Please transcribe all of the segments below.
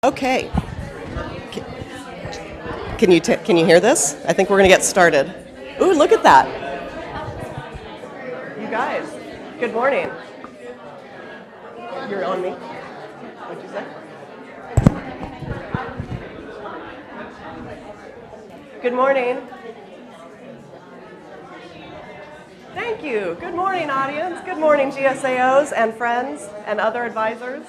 Okay. Can you hear this? I think we're going to get started. Ooh, look at that. You guys, good morning. You're on me. What'd you say? Good morning. Thank you. Good morning, audience. Good morning, GSAOs and friends and other advisors.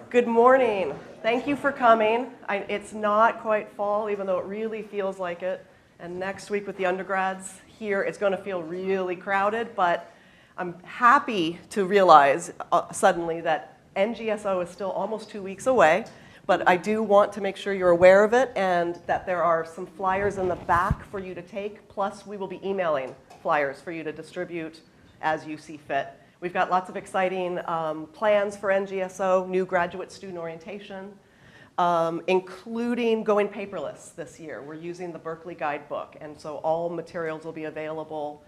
Good morning. Thank you for coming. It's not quite fall, even though it really feels like it. And next week with the undergrads here, it's going to feel really crowded. But I'm happy to realize suddenly that NGSO is still almost 2 weeks away. But I do want to make sure you're aware of it and that there are some flyers in the back for you to take. Plus, we will be emailing flyers for you to distribute as you see fit. We've got lots of exciting plans for NGSO, new graduate student orientation, including going paperless this year. We're using the Berkeley guidebook, and so all materials will be available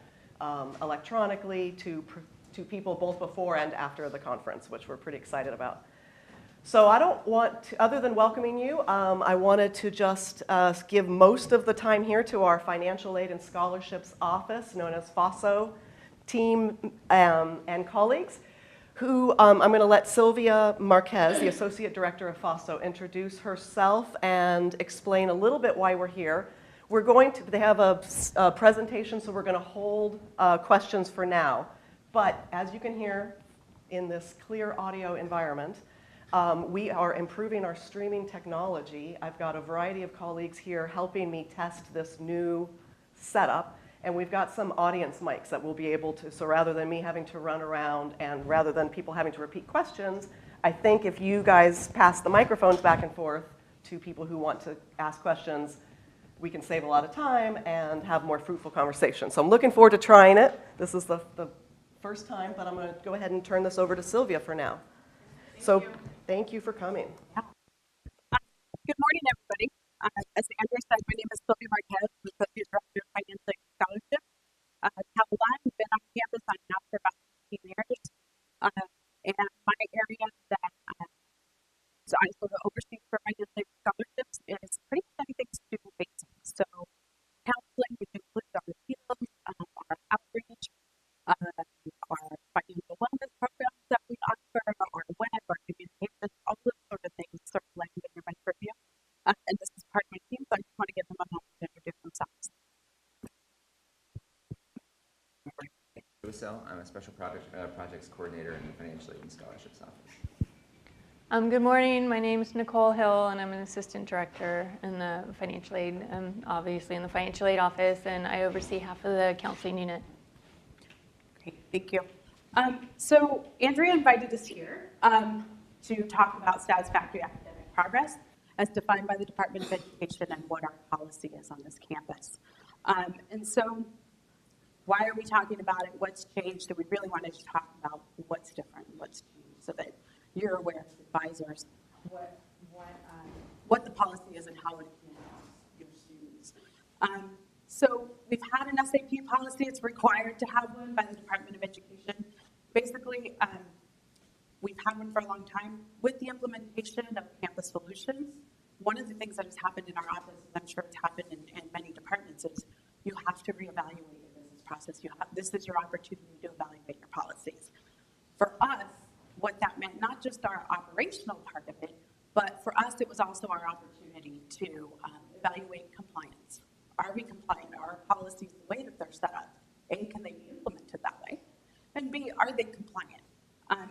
electronically to people both before and after the conference, which we're pretty excited about. So I don't want to, other than welcoming you, I wanted to just give most of the time here to our Financial Aid and Scholarships Office, known as FASO, team and colleagues, who I'm going to let Silvia Marquez, the Associate Director of FASO, introduce herself and explain a little bit why we're here. They have a presentation, so we're going to hold questions for now. But as you can hear in this clear audio environment, we are improving our streaming technology. I've got a variety of colleagues here helping me test this new setup. And we've got some audience mics that we'll be able to, so rather than me having to run around and rather than people having to repeat questions, I think if you guys pass the microphones back and forth to people who want to ask questions, we can save a lot of time and have more fruitful conversation. So I'm looking forward to trying it. This is the first time, but I'm going to go ahead and turn this over to Silvia for now. Thank you for coming. Good morning, everybody. As Andrew said, my name is Silvia Marquez, Associate Director of Financial Aid and Scholarship. I've been on campus now for about 15 years. And my area that so I sort of oversee for financial aid and scholarships is pretty much anything student facing. So counseling, which includes our appeals, our outreach, our financial wellness programs that we offer, our web, our communications, all those sort of things sort of land under my purview. And this is part of my team, so I just want to give them a moment to introduce themselves. I'm a special projects coordinator in the Financial Aid and Scholarships Office. Good morning. My name is Nicole Hill, and I'm an assistant director in the financial aid, obviously in the financial aid office, and I oversee half of the counseling unit. Great, thank you. So Andrea invited us here to talk about satisfactory academic progress as defined by the Department of Education and what our policy is on this campus. And so why are we talking about it? What's changed? And we really wanted to talk about what's different, what's changed, so that you're aware as advisors what the policy is and how it impacts your students. So we've had an SAP policy. It's required to have one by the Department of Education. Basically, we've had one for a long time. With the implementation of campus solutions, one of the things that has happened in our office, and I'm sure it's happened in many departments, is you have to reevaluate your business process. This is your opportunity to evaluate your policies. For us, what that meant, not just our operational part of it, but for us, it was also our opportunity to evaluate compliance. Are we compliant? Are our policies the way that they're set up? A, can they be implemented that way? And B, are they compliant?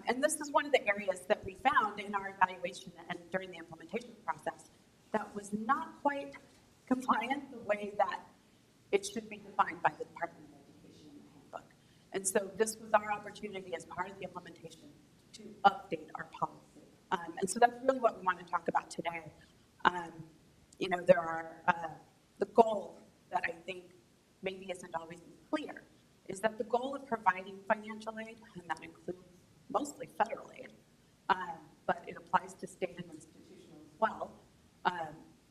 And this is one of the areas that we found in our evaluation and during the implementation process that was not quite compliant the way that it should be defined by the Department of Education in the handbook. And so this was our opportunity as part of the implementation to update our policy. And so that's really what we want to talk about today. There are the goal that I think maybe isn't always clear is that the goal of providing financial aid, and that includes mostly federal aid, but it applies to state and institutional as well,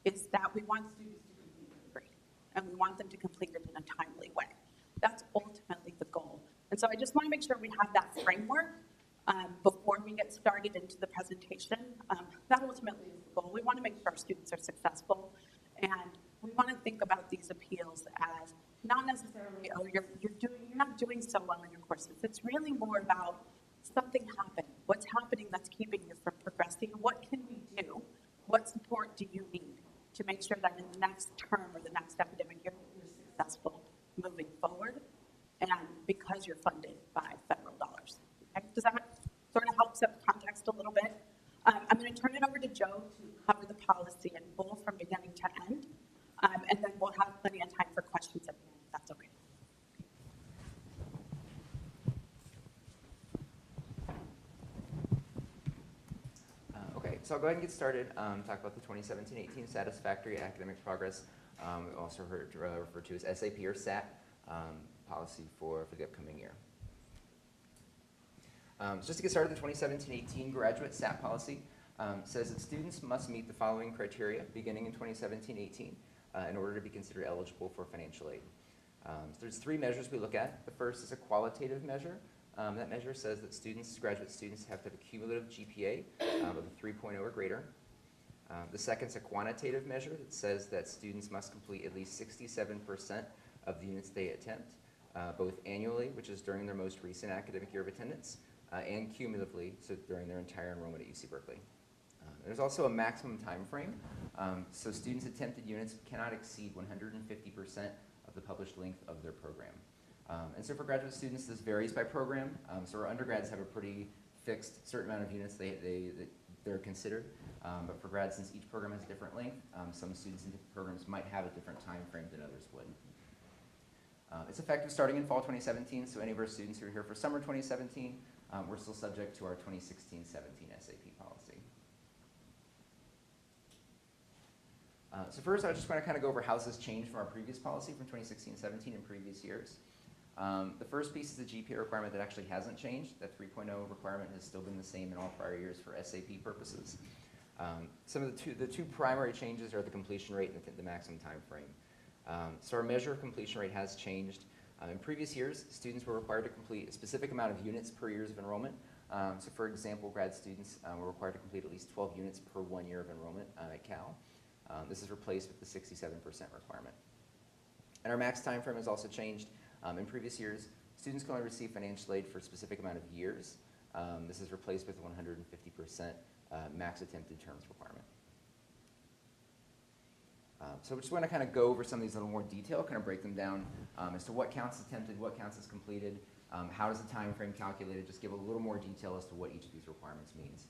is that we want students to complete the degree, and we want them to complete it in a timely way. That's ultimately the goal. And so I just want to make sure we have that framework before we get get started into the presentation, that ultimately is the goal. We want to make sure our students are successful, and we want to think about these appeals as not necessarily, oh, you're not doing so well in your courses. It's really more about something happened. What's happening that's keeping you from progressing? What can we do? What support do you need to make sure that in the next term or the next academic year you're successful moving forward, and because you're funded by federal dollars? Okay? Does that sort of help set the context a little bit? I'm going to turn it over to Joe to cover the policy in full from beginning to end, and then we'll have plenty of time for questions at the end, if that's okay. Okay, so I'll go ahead and get started. Talk about the 2017-18 Satisfactory Academic Progress, also referred to as SAP or SAT policy for the upcoming year. So just to get started, the 2017-18 graduate SAT policy says that students must meet the following criteria beginning in 2017-18 in order to be considered eligible for financial aid. So there's three measures we look at. The first is a qualitative measure. That measure says that graduate students have to have a cumulative GPA of a 3.0 or greater. The second is a quantitative measure that says that students must complete at least 67% of the units they attempt, both annually, which is during their most recent academic year of attendance, and cumulatively, so during their entire enrollment at UC Berkeley. There's also a maximum time frame. So students' attempted units cannot exceed 150% of the published length of their program. And so for graduate students, this varies by program. So our undergrads have a pretty fixed certain amount of units they're considered. But for grads, since each program has a different length, some students in different programs might have a different time frame than others would. It's effective starting in fall 2017, so any of our students who are here for summer 2017, we're still subject to our 2016-17 SAP policy. So first, I just want to kind of go over how this has changed from our previous policy from 2016-17 in previous years. The first piece is the GPA requirement that actually hasn't changed. That 3.0 requirement has still been the same in all prior years for SAP purposes. Some of the two primary changes are the completion rate and the maximum time frame. So our measure of completion rate has changed. In previous years, students were required to complete a specific amount of units per years of enrollment. So for example, grad students were required to complete at least 12 units per 1 year of enrollment at Cal. This is replaced with the 67% requirement. And our max time frame has also changed. In previous years, students can only receive financial aid for a specific amount of years. This is replaced with 150% max attempted terms requirement. So we just want to kind of go over some of these in a little more detail, kind of break them down as to what counts as attempted, what counts as completed, how is the time frame calculated, just give a little more detail as to what each of these requirements means.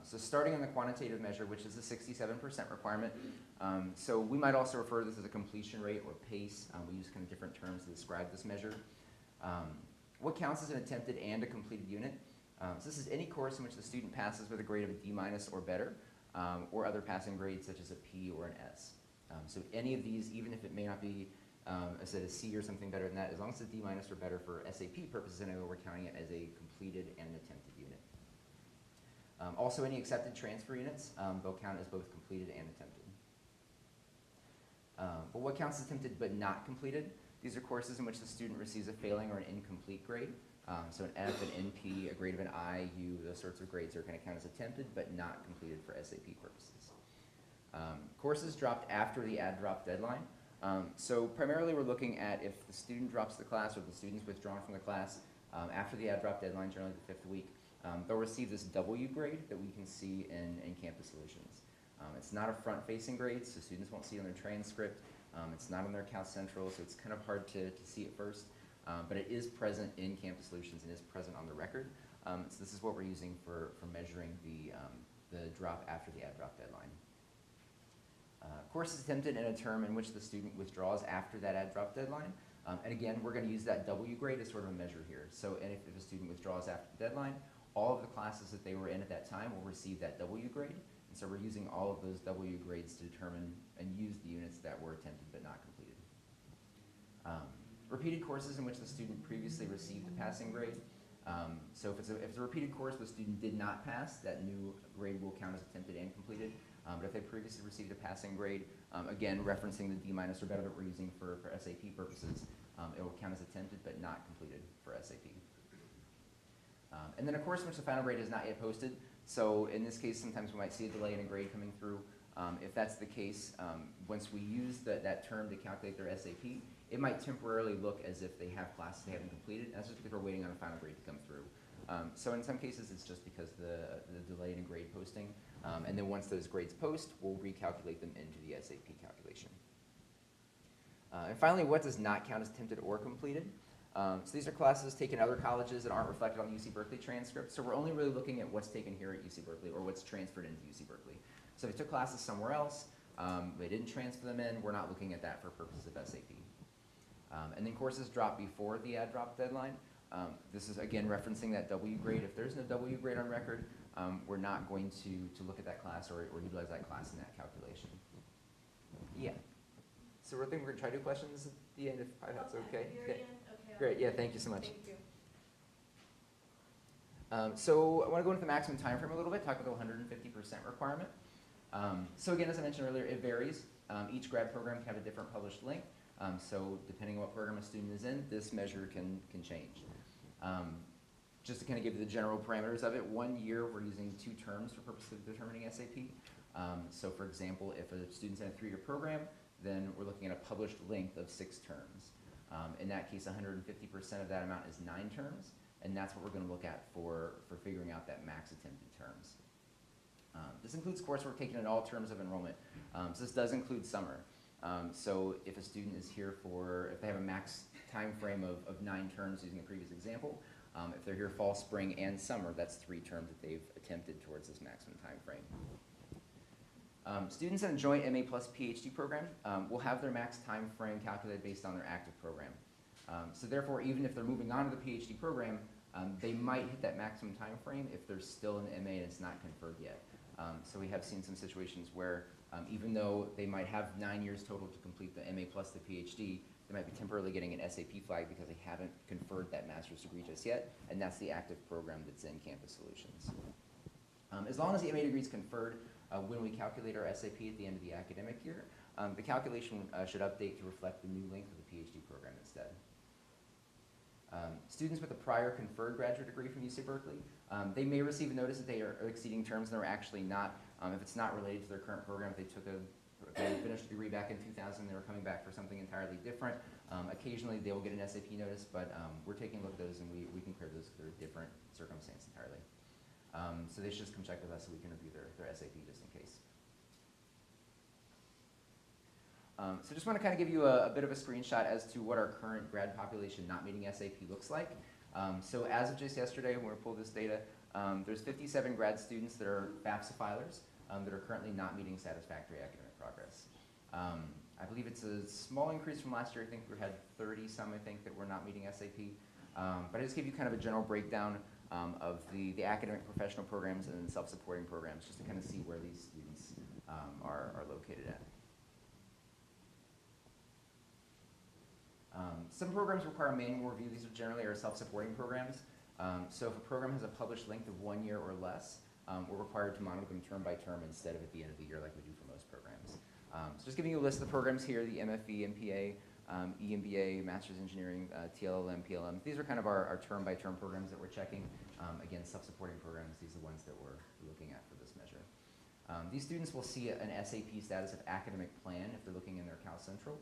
So starting on the quantitative measure, which is the 67% requirement. So we might also refer to this as a completion rate or pace. We use kind of different terms to describe this measure. What counts as an attempted and a completed unit? So this is any course in which the student passes with a grade of a D- or better, or other passing grades such as a P or an S. So any of these, even if it may not be I said a C or something better than that, as long as it's a D- or better for SAP purposes, I know we're counting it as a completed and an attempted unit. Also, any accepted transfer units, they'll count as both completed and attempted. But what counts as attempted but not completed? These are courses in which the student receives a failing or an incomplete grade. So an F, an NP, a grade of an I, U, those sorts of grades are going to count as attempted but not completed for SAP purposes. Courses dropped after the add-drop deadline. So primarily we're looking at if the student drops the class or the student's withdrawn from the class after the add-drop deadline, generally the 5th week, they'll receive this W grade that we can see in Campus Solutions. It's not a front-facing grade, so students won't see it on their transcript. It's not on their Cal Central, so it's kind of hard to see it first. But it is present in Campus Solutions and is present on the record. So this is what we're using for measuring the drop after the add-drop deadline. Courses attempted in a term in which the student withdraws after that add-drop deadline. And again, we're going to use that W grade as sort of a measure here. So and if a student withdraws after the deadline, all of the classes that they were in at that time will receive that W grade. And so we're using all of those W grades to determine and use the units that were attempted but not completed. Repeated courses in which the student previously received a passing grade. So if it's a repeated course the student did not pass, that new grade will count as attempted and completed. But if they previously received a passing grade, again, referencing the D- or better that we're using for SAP purposes, it will count as attempted but not completed for SAP. And then of course, once the final grade is not yet posted, so in this case, sometimes we might see a delay in a grade coming through. If that's the case, once we use that term to calculate their SAP, it might temporarily look as if they have classes they haven't completed. That's just because we're waiting on a final grade to come through. So in some cases, it's just because the delay in a grade posting. And then once those grades post, we'll recalculate them into the SAP calculation. And finally, what does not count as attempted or completed? So these are classes taken at other colleges that aren't reflected on the UC Berkeley transcript. So we're only really looking at what's taken here at UC Berkeley or what's transferred into UC Berkeley. So if they took classes somewhere else, they didn't transfer them in, we're not looking at that for purposes of SAP. And then courses drop before the add drop deadline. This is again referencing that W grade. If there's no W grade on record, we're not going to look at that class or utilize that class in that calculation. Yeah. So we're thinking we're going to try to do questions at the end if that's okay. Okay. Great. Yeah. Thank you so much. Thank you. So I want to go into the maximum time frame a little bit, talk about the 150% requirement. So again, as I mentioned earlier, it varies. Each grad program can have a different published length. So depending on what program a student is in, this measure can change. Just to kind of give you the general parameters of it, 1 year we're using 2 terms for purposes of determining SAP. So for example, if a student's in a 3-year program, then we're looking at a published length of 6 terms. In that case, 150% of that amount is 9 terms, and that's what we're going to look at for figuring out that max attempted terms. This includes coursework taken in all terms of enrollment. So this does include summer. So if a student is here if they have a max time frame of 9 terms using the previous example, if they're here fall, spring, and summer, that's 3 terms that they've attempted towards this maximum time frame. Students in a joint MA plus PhD program will have their max time frame calculated based on their active program. So therefore, even if they're moving on to the PhD program, they might hit that maximum time frame if they're still in the MA and it's not conferred yet. So we have seen some situations where even though they might have 9 years total to complete the MA plus the PhD, they might be temporarily getting an SAP flag because they haven't conferred that master's degree just yet, and that's the active program that's in Campus Solutions. As long as the MA degree is conferred, when we calculate our SAP at the end of the academic year, the calculation should update to reflect the new length of the PhD program instead. Students with a prior conferred graduate degree from UC Berkeley, they may receive a notice that they are exceeding terms and they're actually not. If it's not related to their current program, if they finished a degree back in 2000, they were coming back for something entirely different. Occasionally they will get an SAP notice, but we're taking a look at those and we can clear those because they're a different circumstance entirely. So they should just come check with us so we can review their SAP just in case. So just want to kind of give you a bit of a screenshot as to what our current grad population not meeting SAP looks like. So as of just yesterday, when we pulled this data, there's 57 grad students that are FAFSA filers that are currently not meeting satisfactory academic progress. I believe it's a small increase from last year. I think we had 30 some, I think, that were not meeting SAP. But I just give you kind of a general breakdown of the academic professional programs and self-supporting programs, just to kind of see where these students are located at. Some programs require a manual review. These are generally our self-supporting programs. So if a program has a published length of 1 year or less, we're required to monitor them term by term instead of at the end of the year like we do for most programs. So just giving you a list of the programs here, the MFE, MPA, EMBA, Master's Engineering, TLLM, PLM. These are kind of our term by term programs that we're checking. Again, self-supporting programs, these are the ones that we're looking at for this measure. These students will see an SAP status of academic plan if they're looking in their Cal Central.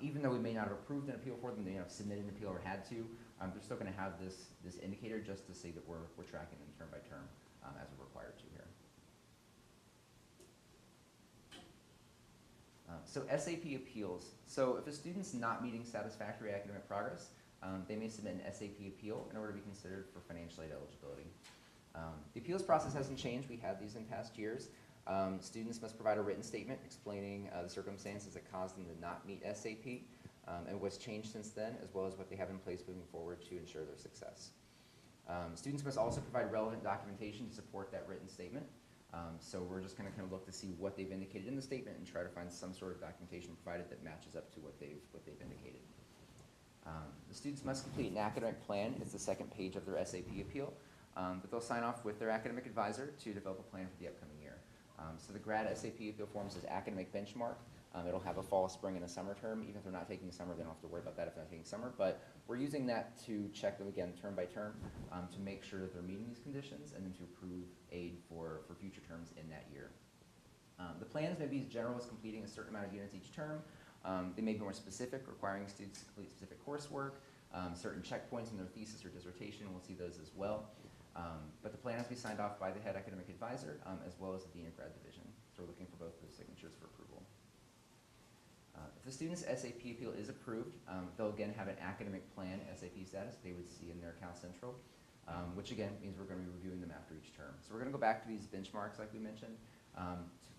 Even though we may not have approved an appeal for them, they may have submitted an appeal or had to, they're still going to have this indicator just to say that we're tracking them term by term as we're required to here. So SAP appeals. So if a student's not meeting satisfactory academic progress, they may submit an SAP appeal in order to be considered for financial aid eligibility. The appeals process hasn't changed. We had these in past years. Students must provide a written statement explaining the circumstances that caused them to not meet SAP and what's changed since then, as well as what they have in place moving forward to ensure their success. Students must also provide relevant documentation to support that written statement. So we're just going to kind of look to see what they've indicated in the statement and try to find some sort of documentation provided that matches up to what they've indicated. The students must complete an academic plan. It's the second page of their SAP appeal, but they'll sign off with their academic advisor to develop a plan for the upcoming year. So the grad SAP appeal form says academic benchmark. It'll have a fall, spring, and a summer term. Even if they're not taking summer, they don't have to worry about that if they're not taking summer. But we're using that to check them again term by term to make sure that they're meeting these conditions and then to approve aid for future terms in that year. The plans may be as general as completing a certain amount of units each term. They may be more specific, requiring students to complete specific coursework, certain checkpoints in their thesis or dissertation. We'll see those as well. But the plan has to be signed off by the head academic advisor as well as the dean of grad division. So we're looking for both those signatures for approval. If the student's SAP appeal is approved, they'll again have an academic plan SAP status they would see in their Cal Central, which again means we're going to be reviewing them after each term. So we're going to go back to these benchmarks like we mentioned.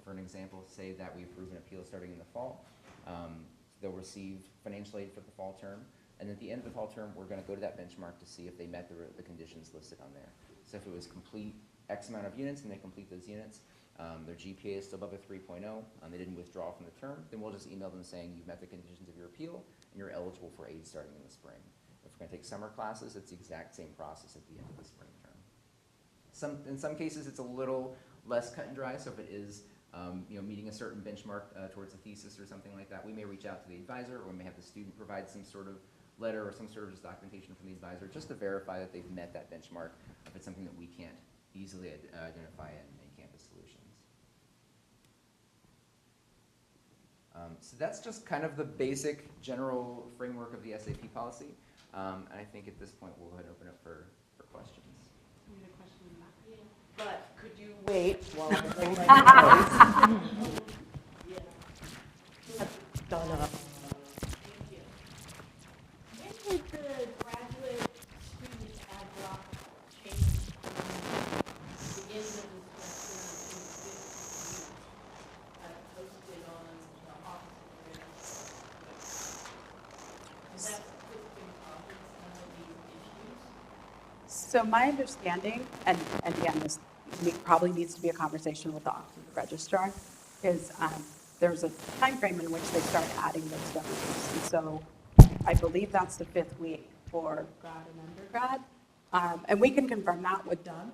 For an example, say that we approve an appeal starting in the fall. They'll receive financial aid for the fall term. And at the end of the fall term, we're going to go to that benchmark to see if they met the conditions listed on there. So if it was complete X amount of units and they complete those units, their GPA is still above a 3.0, they didn't withdraw from the term, then we'll just email them saying you've met the conditions of your appeal and you're eligible for aid starting in the spring. If we're going to take summer classes, it's the exact same process at the end of the spring term. In some cases, it's a little less cut and dry. So if it is meeting a certain benchmark towards a thesis or something like that, we may reach out to the advisor, or we may have the student provide some sort of letter or some sort of just documentation from the advisor just to verify that they've met that benchmark if it's something that we can't easily identify in campus solutions. So that's just kind of the basic general framework of the SAP policy. And I think at this point we'll go ahead and open up for questions. But could you wait while I bring my notes? Donna. When did the graduate student ad block change from the end of the semester to 50 weeks as posted on the office? Is that what's been causing some of these issues? So my understanding, and again, this probably needs to be a conversation with the Office of the Registrar, is there's a time frame in which they start adding those W's. And so I believe that's the 5th week for grad and undergrad. And we can confirm that with Doug,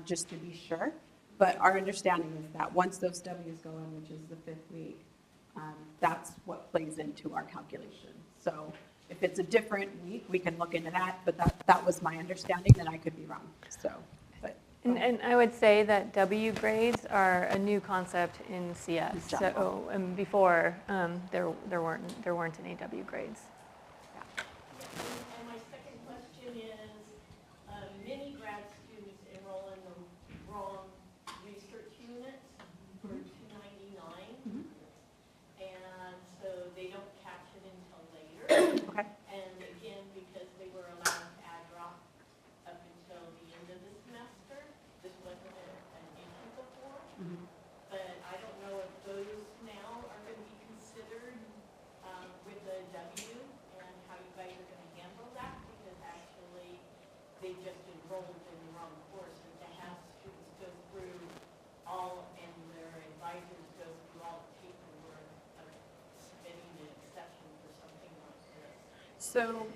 just to be sure. But our understanding is that once those W's go in, which is the 5th week, that's what plays into our calculation. So if it's a different week, we can look into that, but that was my understanding, and I could be wrong. So, and I would say that W grades are a new concept in CS. So before there weren't any W grades. And my second question is, many grad students enroll in the wrong research unit for $299, and so they don't catch it until later. Okay. And again, because they were allowed to add drop up until the end of the semester, this wasn't an issue before. But I don't know if those now are going to be considered with the W, and how you guys are going to handle that, because actually they just enrolled in the wrong course, and to have students go through all, and their advisors go through all the paperwork of submitting an exception for something like this. So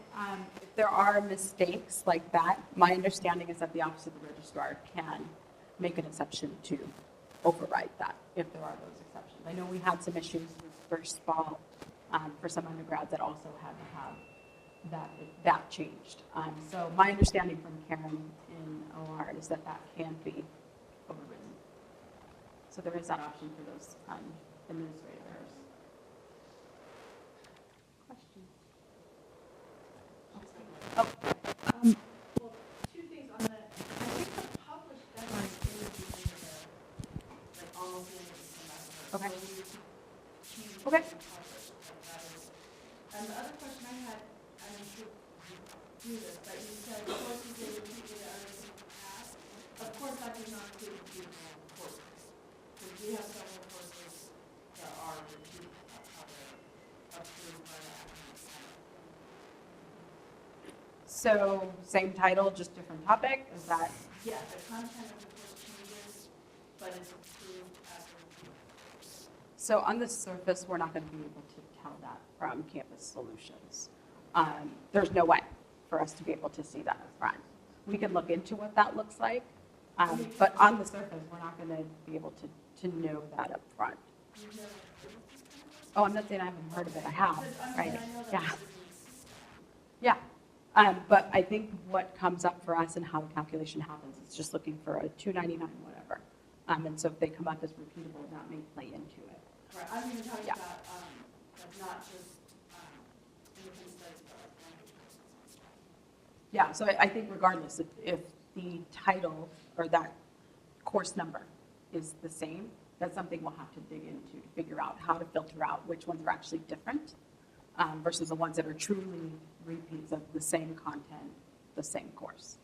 if there are mistakes like that, my understanding is that the Office of the Registrar can make an exception to override that if there are those exceptions. I know we had some issues this first fall for some undergrads that also had to have that changed. So my understanding from Karen in OR is that can be overridden. So there is that option for those administrative errors. Question? Oh. Well, two things on that. I think the published deadline is the end of like almost the end of the semester. Okay. So we choose Okay. the process like that is. And the other question I had, I'm not sure if you do this, but you said courses they repeated other people past. Of course, that does not include repeatable courses. Because we have several courses that are repeatable, that's how they're approved by the academic senate. So same title, just different topic, is that? Yeah, the content of the course changes, but it's approved as a repeatable. So on the surface, we're not going to be able to tell that from Campus Solutions. There's no way for us to be able to see that up front. We can look into what that looks like, but on the surface, we're not going to be able to know that up front. Oh, I'm not saying I haven't heard of it, I have, right? I know that Yeah. this is- Yeah, but I think what comes up for us and how the calculation happens is just looking for a 299 whatever. And so if they come up as repeatable, that may play into it. Right, I'm even talking Yeah. about, like not just, independent studies, but like language courses. Yeah, so I think regardless, if the title or that course number is the same, that's something we'll have to dig into to figure out how to filter out which ones are actually different versus the ones that are truly repeats of the same content, the same course.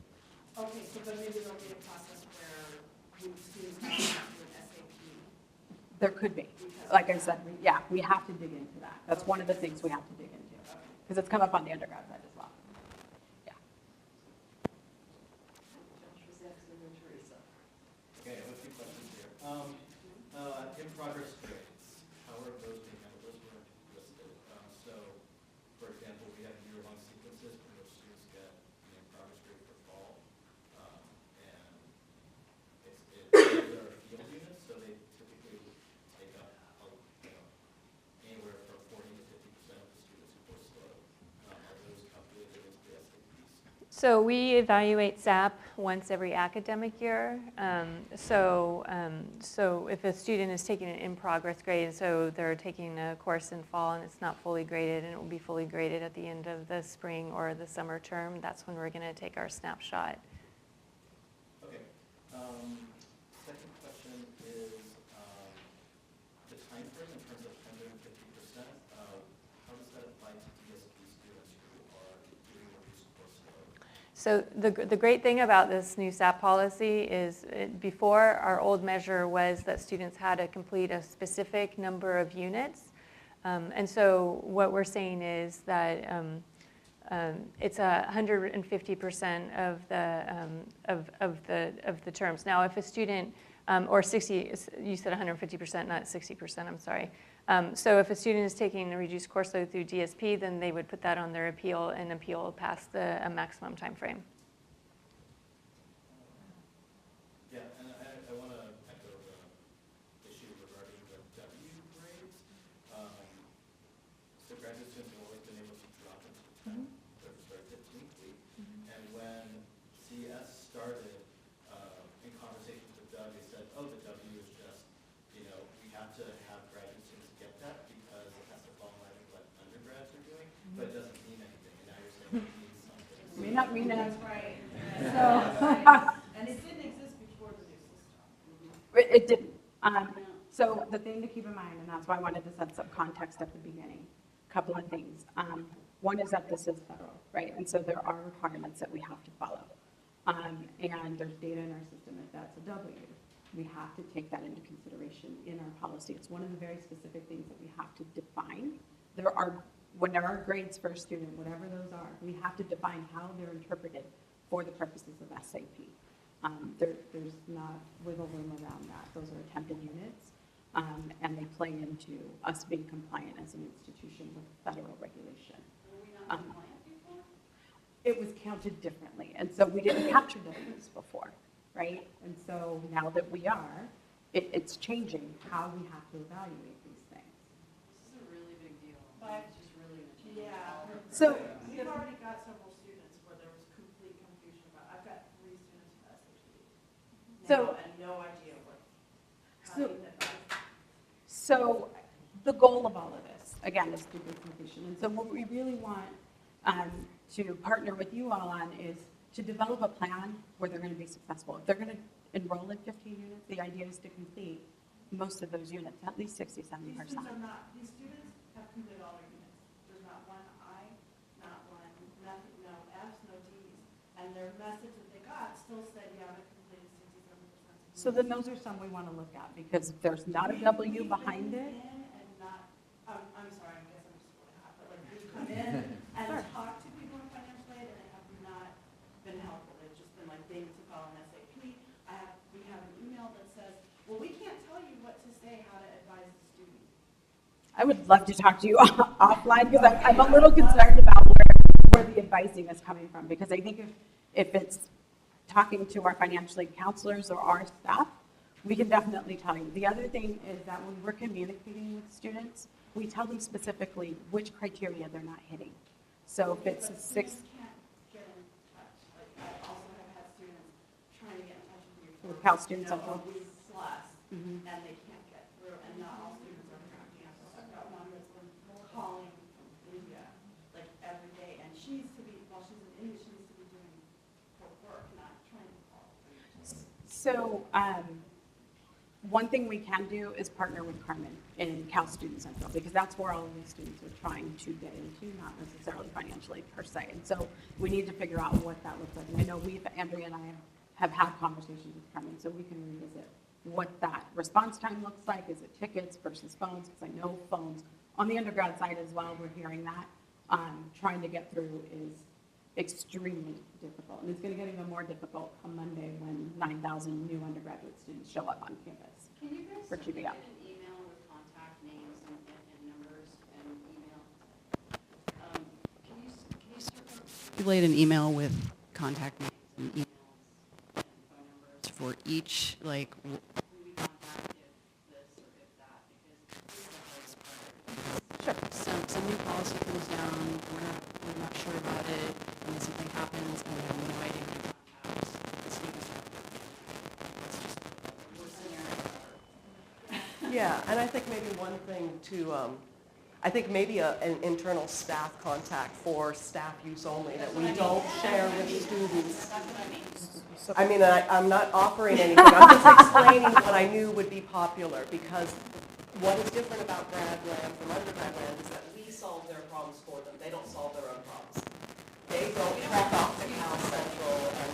Okay, so but maybe there'll be a process where students have to do an SAP. There could be. Like I said, yeah, we have to dig into that. That's one of the things we have to dig into because it's come up on the undergrad side as well. Yeah. Okay, I have a few questions here. In progress grades, how are those being handled? Those weren't listed. So, for example, we have year-long sequences from which students get an in progress grade for fall. And those are field units, so they typically take up anywhere from 40 to 50% of the students who course load. Are those calculated into the SAPs? So we evaluate SAP once every academic year. So if a student is taking an in-progress grade, so they're taking a course in fall and it's not fully graded and it will be fully graded at the end of the spring or the summer term, that's when we're going to take our snapshot. Okay. Second question is the time frame in terms of 150%. How does that apply to DSP students who are doing reduced course load? So the great thing about this new SAP policy is before our old measure was that students had to complete a specific number of units. And so what we're saying is that it's 150% of the terms. Now, if a student or 60, you said 150%, not 60%. I'm sorry. So if a student is taking a reduced course load through DSP, then they would put that on their appeal and appeal past a maximum time frame. Yeah, and I want to echo the issue regarding the W grades. So graduate students have always been able to drop into 10th or 15th week. And when CS started, in conversations with Doug, they said, oh, the W is just, we have to have graduate students get that because it has to fall in line with what undergrads are doing, but it doesn't mean anything. And now you're saying it means something. May not mean that. That's right. So And it didn't exist before the new system. it didn't. So the thing to keep in mind, and that's why I wanted to set some context at the beginning, a couple of things. One is that this is federal, right? And so there are requirements that we have to follow. And there's data in our system if that's a W. We have to take that into consideration in our policy. It's one of the very specific things that we have to define. When there are grades for a student, whatever those are, we have to define how they're interpreted for the purposes of SAP. There's not wiggle room around that. Those are attempted units, and they play into us being compliant as an institution with federal regulation. Were we not compliant before? It was counted differently, and so we didn't capture W's before, right? And so now that we are, it's changing how we have to evaluate these things. This is a really big deal. It's just really a Yeah. So We've already got several students where there was complete confusion about, I've got 3 students with SAT. So- And no idea what, how So- to advise. So the goal of all of this, again, is to get completion. And so what we really want to partner with you all on is to develop a plan where they're going to be successful. If they're going to enroll in 15 units, the idea is to complete most of those units, at least 60, 70%. These students have completed all their units. There's not one I, not one, nothing, no Fs, no Ds. And their message that they got still said, yeah, they completed 67%. So then those are some we want to look at because there's not a W behind it. And not, I'm sorry, I guess I'm just really hot, but like, we come in and talk to people in financial aid and it have not been helpful. They've just been like, they need to file an SAP. We have an email that says, well, we can't tell you what to say, how to advise the student. I would love to talk to you offline because I'm a little concerned about where the advising is coming from. Because I think if it's talking to our financial aid counselors or our staff, We can definitely tell you. The other thing is that when we're communicating with students, we tell them specifically which criteria they're not hitting. So if it's a But six, students can't get in touch. Like, I also have had students trying to get in touch with me With for, Cal Student you know, Central. a week plus, Mhm. and they can't get through, and not all students are from campus. I've got one that's been calling from India, like, every day, and she needs to be, while she's in India, she needs to be doing her work, not trying to call. So, one thing we can do is partner with Carmen in Cal Student Central, because that's where all of these students are trying to get into, not necessarily financially per se. And so we need to figure out what that looks like. And I know Andrea and I have had conversations with Carmen, so we can revisit what that response time looks like. Is it tickets versus phones? Because I know phones, on the undergrad side as well, we're hearing that. Trying to get through is extremely difficult. And it's going to get even more difficult on Monday when 9,000 new undergraduate students show up on campus. Can you guys For circulate GBO. an email with contact names and numbers and email? Can you circulate an email with contact names and emails and phone numbers for each, like, who we contact if this or if that? Because this is the hardest part. Sure. Some new policy comes down, we're not sure about it, and then something happens, and we have no idea who to contact. The students are, it's just the worst scenario ever. Yeah, and I think maybe one thing to, I think maybe an internal staff contact for staff use only that we don't share with students. I mean, I'm not offering anything, I'm just explaining what I knew would be popular, because what is different about grad land from undergrad land is that we solve their problems for them, they don't solve their own problems. They don't track off to Cal Central and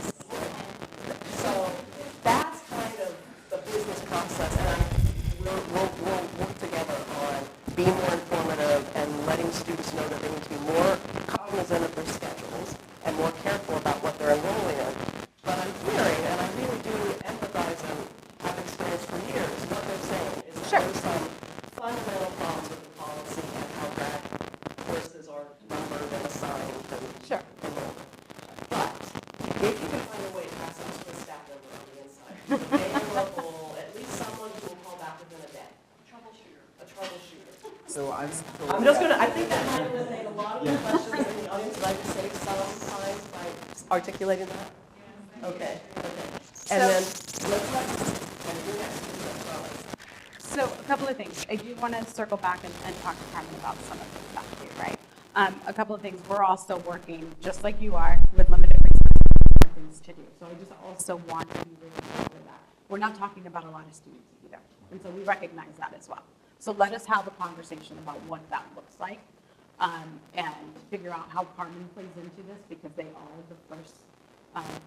so that's kind of the business process, and we'll work together on being more informative and letting students know that they need to be more cognizant of their schedules and more careful about what they're enrolling in. But I'm hearing, and I really do empathize and have experienced for years, what they're saying is that there's some fundamental problems with the policy and how grad courses are numbered and assigned and enrolled. But if you can find a way to pass out to a staff member on the inside, available, at least someone who will call back within a day. A troubleshooter. So I'm I'm just gonna, I think that might eliminate a lot of the questions in the audience, but I can save some time by articulating that. Okay. And then, let's let, and you're next. So a couple of things. I do want to circle back and talk to Carmen about some of this stuff too, right? A couple of things. We're also working, just like you are, with limited resources, things to do. So I just also want to be really clear that we're not talking about a lot of students either. And so we recognize that as well. So let us have a conversation about what that looks like and figure out how Carmen plays into this, because they are the first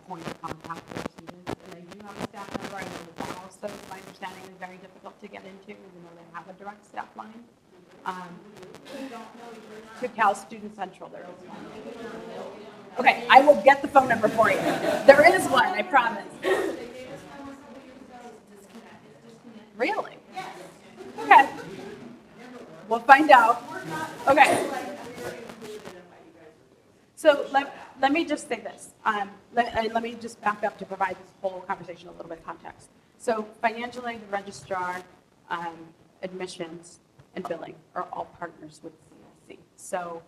point of contact for students. And I do have a staff member, I know that also, my understanding, is very difficult to get into, even though they have a direct staff line. To Cal Student Central, there is one. Okay, I will get the phone number for you. There is one, I promise. Really? Okay. We'll find out. Okay. So let me just say this. Let me just back up to provide this whole conversation a little bit of context. So financial aid, registrar, admissions, and billing are all partners with CSC. So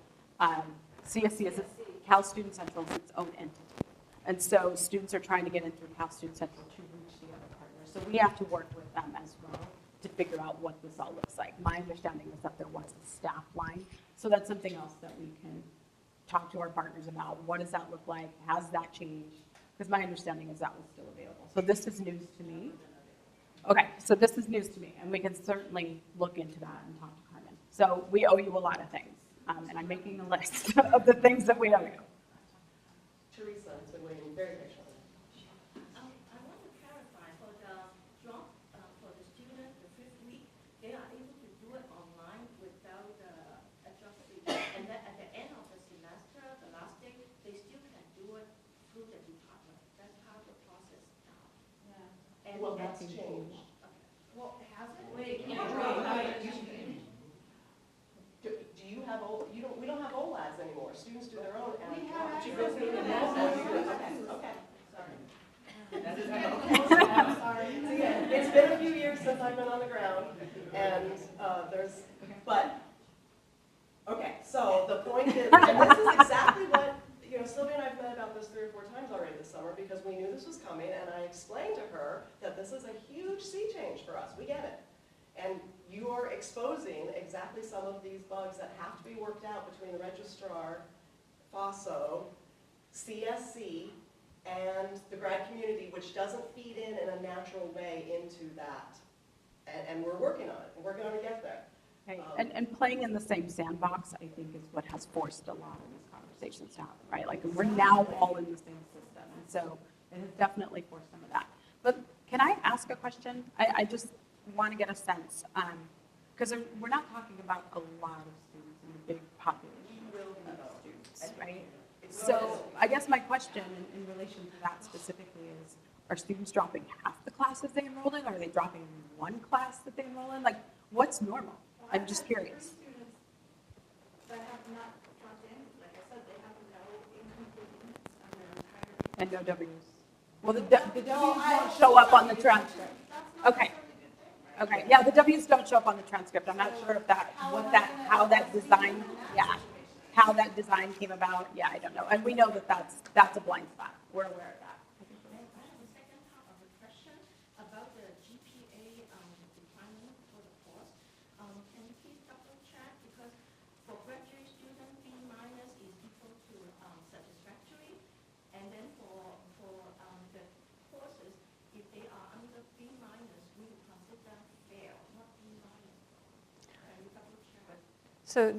CSC is Cal Student Central is its own entity. And so students are trying to get in through Cal Student Central to reach the other partners. So we have to work with them as well to figure out what this all looks like. My understanding is that there was a staff line. So that's something else that we can talk to our partners about. What does that look like? Has that changed? Because my understanding is that was still available. So this is news to me. Okay, so this is news to me, and we can certainly look into that and talk to Carmen. So we owe you a lot of things, and I'm making a list of the things that we owe you. Teresa has been waiting very patiently. I want to clarify for the drop, for the student, the fifth week, they are able to do it online without the adjustment. And then at the end of the semester, the last day, they still can do it through the department. That's how the process now. Yeah. And Well, that's changed. Well, has it? Wait, Do you have, we don't have OLADs anymore. Students do their own. We have But you access guys to do it it now. now. Okay. Sorry. It's been a around, and but, okay, so the point is, and this is exactly what, Silvia and I have met about this 3 or 4 times already this summer, because we knew this was coming, and I explained to her that this is a huge sea change for us, we get it. And you are exposing exactly some of these bugs that have to be worked out between the registrar, FASO, CSC, and the grad community, which doesn't feed in a natural way into that. And we're working on it. We're going to get there. Okay. And playing in the same sandbox, I think, is what has forced a lot of these conversations to happen, right? Like, we're now all in the same system. And so it has definitely forced some of that. But can I ask a question? I just want to get a sense, because we're not talking about a lot of students in a big population of students, right? So I guess my question in relation to that specifically is, are students dropping half the classes they enrolled in? Are they dropping one class that they enroll in? Like, what's normal? I'm just curious. Students that have not dropped in, like I said, they have no incomplete units on their entire. And no W's. Well, the W's don't show up on the transcript. Okay. Okay. Yeah, the W's don't show up on the transcript. I'm not sure if how that design, how that design came about. Yeah, I don't know. And we know that that's a blind spot. We're aware of that. I have a second half of a question about the GPA requirement for the course. Can you please double check, because for graduate student, B minus is equal to satisfactory, and then for the courses, if they are under B minus, we will consider fail, not B minus. Can you double check? So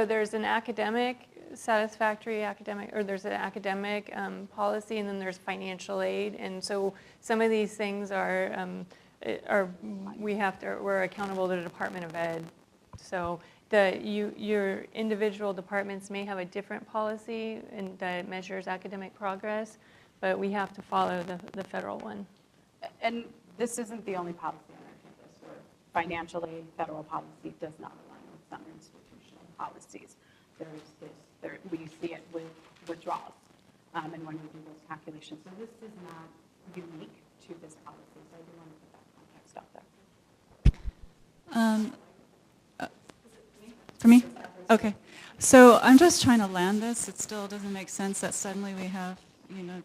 there's an academic satisfactory academic, or there's an academic policy, and then there's financial aid. And so some of these things we're accountable to the Department of Ed. So your individual departments may have a different policy that measures academic progress, but we have to follow the federal one. And this isn't the only policy on our campus where financial aid, federal policy does not align with some institutional policies. We see it with withdrawals and when we do those calculations. So this is not unique to this policy. So I do want to put that context out there. For me? Okay. So I'm just trying to land this. It still doesn't make sense that suddenly we have,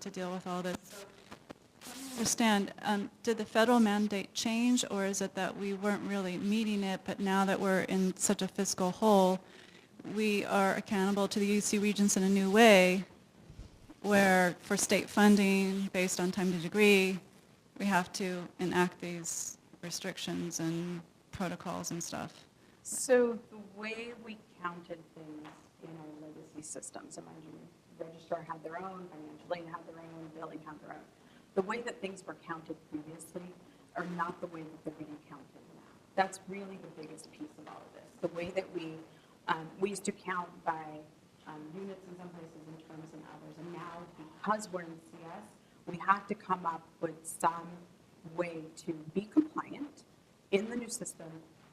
to deal with all this. So let me understand, did the federal mandate change, or is it that we weren't really meeting it, but now that we're in such a fiscal hole, we are accountable to the UC Regents in a new way, where for state funding based on time to degree, we have to enact these restrictions and protocols and stuff? So the way we counted things in our legacy systems, and mind you, registrar had their own, financial aid had their own, billing had their own. The way that things were counted previously are not the way that they're being counted now. That's really the biggest piece of all of this. The way that we used to count by units in some places and terms in others, and now because we're in CS, we have to come up with some way to be compliant in the new system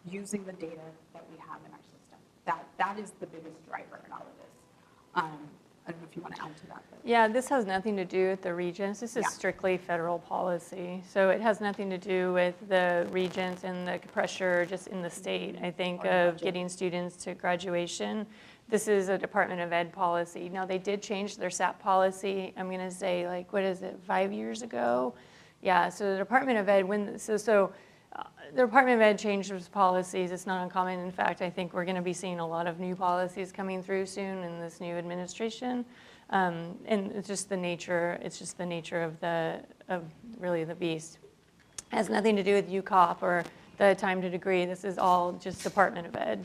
using the data that we have in our system. That is the biggest driver in all of this. I don't know if you want to add to that. But. Yeah, this has nothing to do with the regents. This is strictly federal policy. So it has nothing to do with the regents and the pressure just in the state, I think, of getting students to graduation. This is a Department of Ed policy. Now, they did change their SAP policy, I'm going to say, 5 years ago? Yeah, so the Department of Ed, the Department of Ed changed its policies. It's not uncommon. In fact, I think we're going to be seeing a lot of new policies coming through soon in this new administration. And it's just the nature. It's just the nature of really the beast. It has nothing to do with UCOP or the time to degree. This is all just Department of Ed.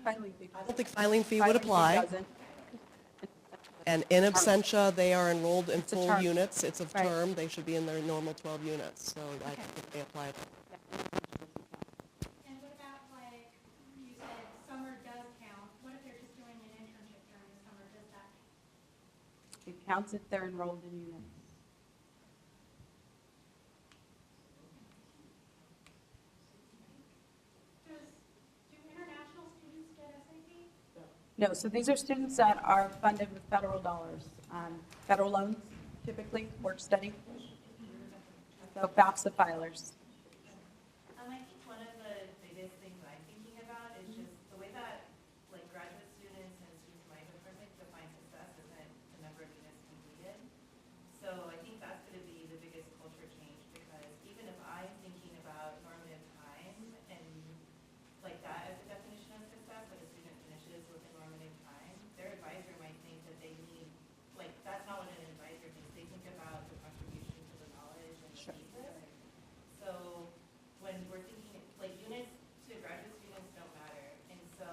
I don't think filing fee would apply. And in absentia, they are enrolled in full units. It's a term. They should be in their normal 12 units. So I think they apply. And what about, you said summer does count. What if they're just doing an internship during the summer? Does that count? It counts if they're enrolled in units. No, so these are students that are funded with federal dollars, federal loans typically, work study. So FAFSA filers. I think one of the biggest things I'm thinking about is just the way that like graduate students and students in my department define success isn't the number of units completed. So I think that's going to be the biggest culture change, because even if I'm thinking about normative time and like that as a definition of success, like a student finishes within normative time, their advisor might think that they need, like that's not what an advisor thinks. They think about the contribution to the knowledge and the thesis. So when we're thinking, like units to graduate students don't matter. And so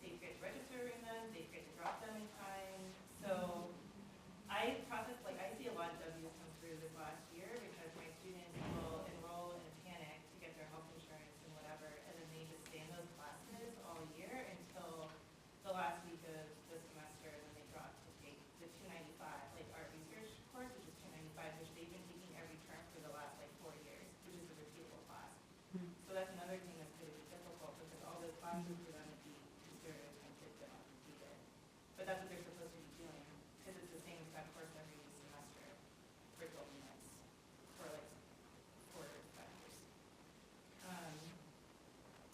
they get to register in them, they get to drop them in time. So I process, like I see a lot of W's come through this last year because my students will enroll in a panic to get their health insurance and whatever, and then they just stay in those classes all year until the last week of the semester, and then they drop to take the 295, like our research course, which is 295, which they've been taking every term for the last like 4 years, which is a repeatable class. So that's another thing that's going to be difficult, because all those classes for them would be considered attempted but not completed. But that's what they're supposed to be doing, because it's the same exact course every semester for 12 months for like 4 semesters.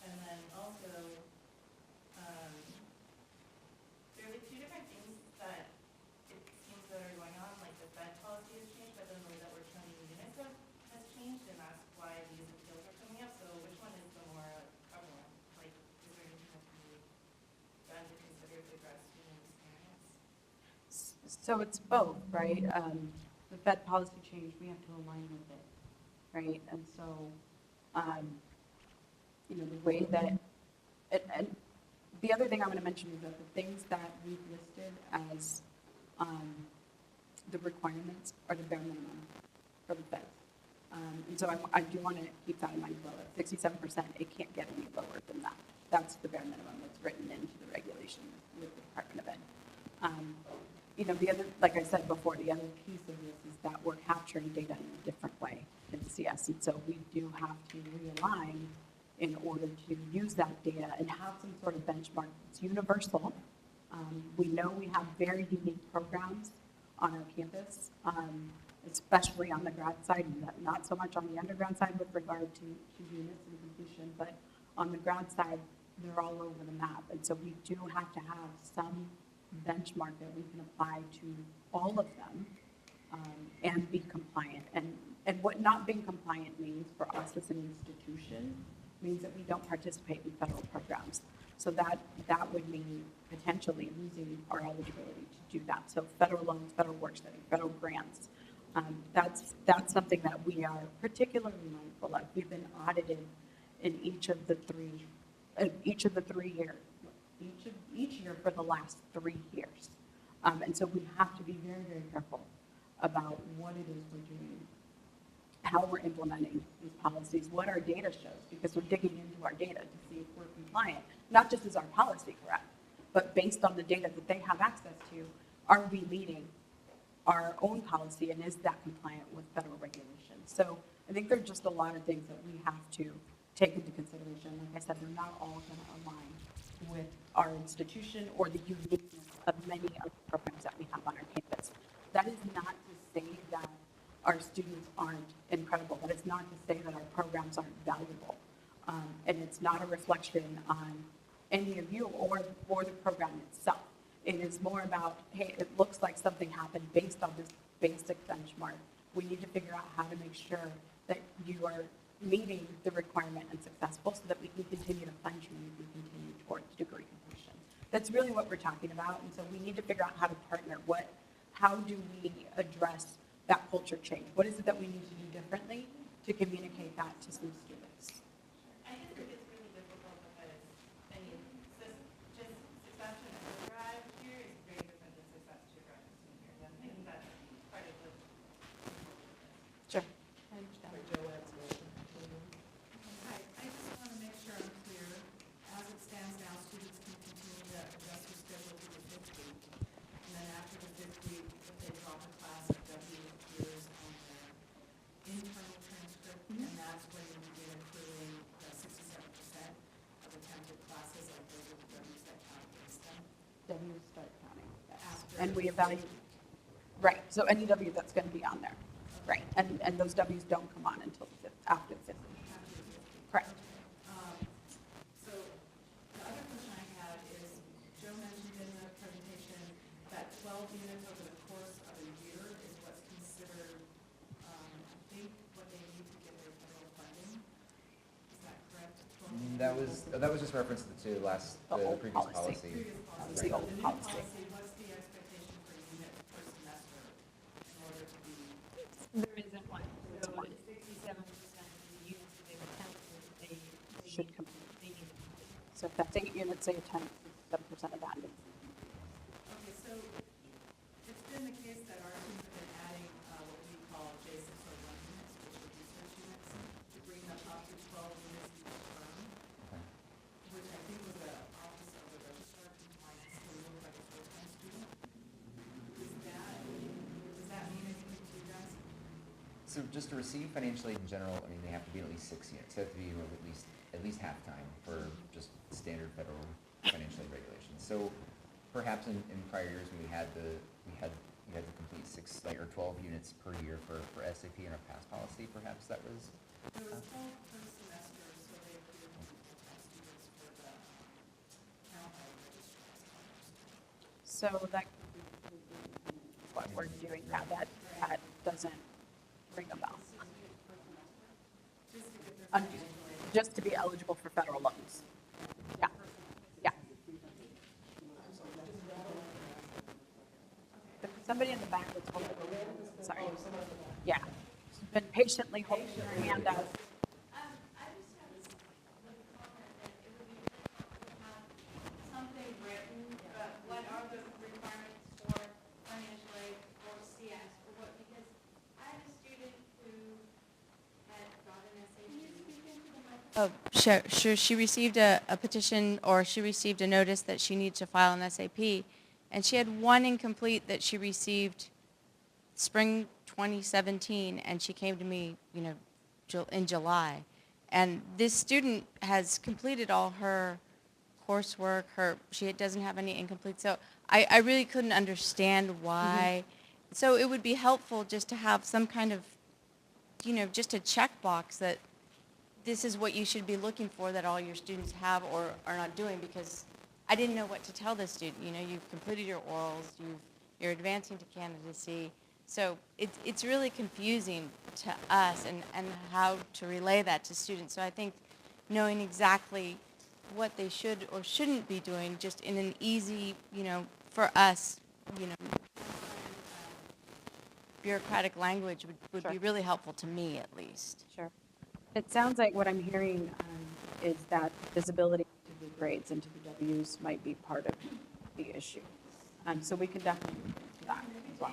And then also, there's like 2 different things that it seems that are going on, like the Fed policy has changed, but then the way that we're counting units has changed, and that's why these appeals are coming up. So which one is the more prevalent? Like, is there anything that can be done to consider the grad student experience? So it's both, right? The Fed policy change, we have to align with it, right? And so, the way that, and the other thing I'm going to mention is that the things that we've listed as the requirements are the bare minimum for the Fed. And so I do want to keep that in mind as well. At 67%, it can't get any lower than that. That's the bare minimum that's written into the regulation with the Department of Ed. The other, like I said before, the other piece of this is that we're capturing data in a different way in CS. And so we do have to realign in order to use that data and have some sort of benchmark that's universal. We know we have very unique programs on our campus, especially on the grad side, not so much on the undergrad side with regard to units and completion, but on the grad side, they're all over the map. And so we do have to have some benchmark that we can apply to all of them and be compliant. And what not being compliant means for us as an institution means that we don't participate in federal programs. So that would mean potentially losing our eligibility to do that. So federal loans, federal work study, federal grants, that's something that we are particularly mindful of. We've been audited in each year for the last 3 years. And so we have to be very, very careful about what it is we're doing, how we're implementing these policies, what our data shows, because we're digging into our data to see if we're compliant. Not just is our policy correct, but based on the data that they have access to, are we meeting our own policy, and is that compliant with federal regulations? So I think there are just a lot of things that we have to take into consideration. Like I said, they're not all going to align with our institution or the uniqueness of many of the programs that we have on our campus. That is not to say that our students aren't incredible. That is not to say that our programs aren't valuable. And it's not a reflection on any of you or the program itself. It is more about, hey, it looks like something happened based on this basic benchmark. We need to figure out how to make sure that you are meeting the requirement and successful so that we can continue to fund you and we can continue towards degree completion. That's really what we're talking about. And so we need to figure out how to partner. How do we address that culture change? What is it that we need to do differently to communicate that to some students? I just think it's really difficult because, I mean, just success in undergrad here is very different than success to graduate seniors. And I think that's part of the. Sure. Hi, I just want to make sure I'm clear. As it stands now, students can continue to adjust their schedule to the 5th week. And then after the 5th week, if they drop a class, a W appears on their internal transcript, and that's when you begin accruing the 67% of attempted classes, like those are the W's that count against them. And we evaluate, right, so any W that's going to be on there, right, and those Ws don't come on until the fifth, after the 15th. Correct. So the other question I had is, Joe mentioned in the presentation that 12 units over the course of a year is what's considered, I think, what they need to get their federal funding. Is that correct? 12 That was just reference to the old previous policy. policy. That was the old The new policy. what's the expectation for unit per semester in order to be? There isn't one. So 67% of the units that they've attempted, they Should complete. they need to complete. So if that's 8 units, say 10, 7% of that. Okay, so it's been the case that our teams have been adding what we call J601 units, which are research units, to bring them up to 12 units each term, which I think was the Office of the Registrar Compliance to look like a full-time student. Does that mean anything to you guys? So just to receive financial aid in general, I mean, they have to be at least 6 units. They have to be at least half-time for just standard federal financial aid regulations. So perhaps in prior years, when we had to complete 12 units per year for SAP in our past policy, perhaps that was. There was 12 per semester, so they could be full-time students for the count of registrars. So that could be what we're doing now, that doesn't ring a bell. Just to be eligible for federal loans. Yeah, yeah. There's somebody in the back that's holding, sorry. Yeah, she's been patiently holding her hand out. I just have a comment that it would be helpful to have something written, but what are the requirements for financial aid or CS or what, because I had a student who had got an SAT. Can you speak into the microphone? Oh, sure. She received a petition, or she received a notice that she needed to file an SAP, and she had one incomplete that she received spring 2017, and she came to me, in July. And this student has completed all her coursework. She doesn't have any incomplete. So I really couldn't understand why. Mm-hmm. So it would be helpful just to have some kind of, just a checkbox that this is what you should be looking for that all your students have or are not doing, because I didn't know what to tell this student. You've completed your orals, you're advancing to candidacy. So it's really confusing to us and how to relay that to students. So I think knowing exactly what they should or shouldn't be doing just in an easy, for us, bureaucratic language would be really helpful to me at least. Sure. It sounds like what I'm hearing is that visibility to the grades and to the Ws might be part of the issue. So we can definitely do that as well.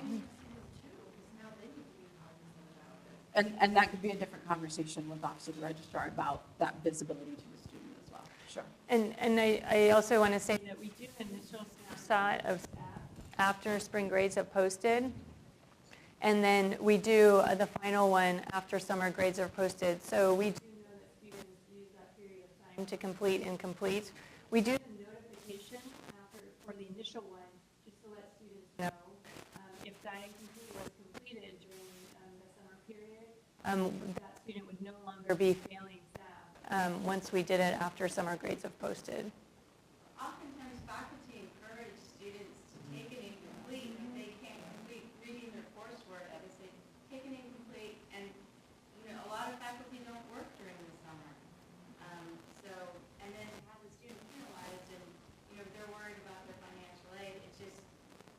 And that could be a different conversation with Office of the Registrar about that visibility to the student as well. Sure. And I also want to say that we do an initial snapshot of staff after spring grades have posted. And then we do the final one after summer grades are posted. So we do know that students use that period of time to complete incomplete. We do the notification for the initial one, just to let students know if that incomplete was completed during the summer period, that student would no longer be failing staff once we did it after summer grades have posted. Oftentimes faculty encourage students to take an incomplete if they can't complete reading their coursework. They say, take an incomplete, and a lot of faculty don't work during the summer. And then have the student penalized, and if they're worried about their financial aid, it's just,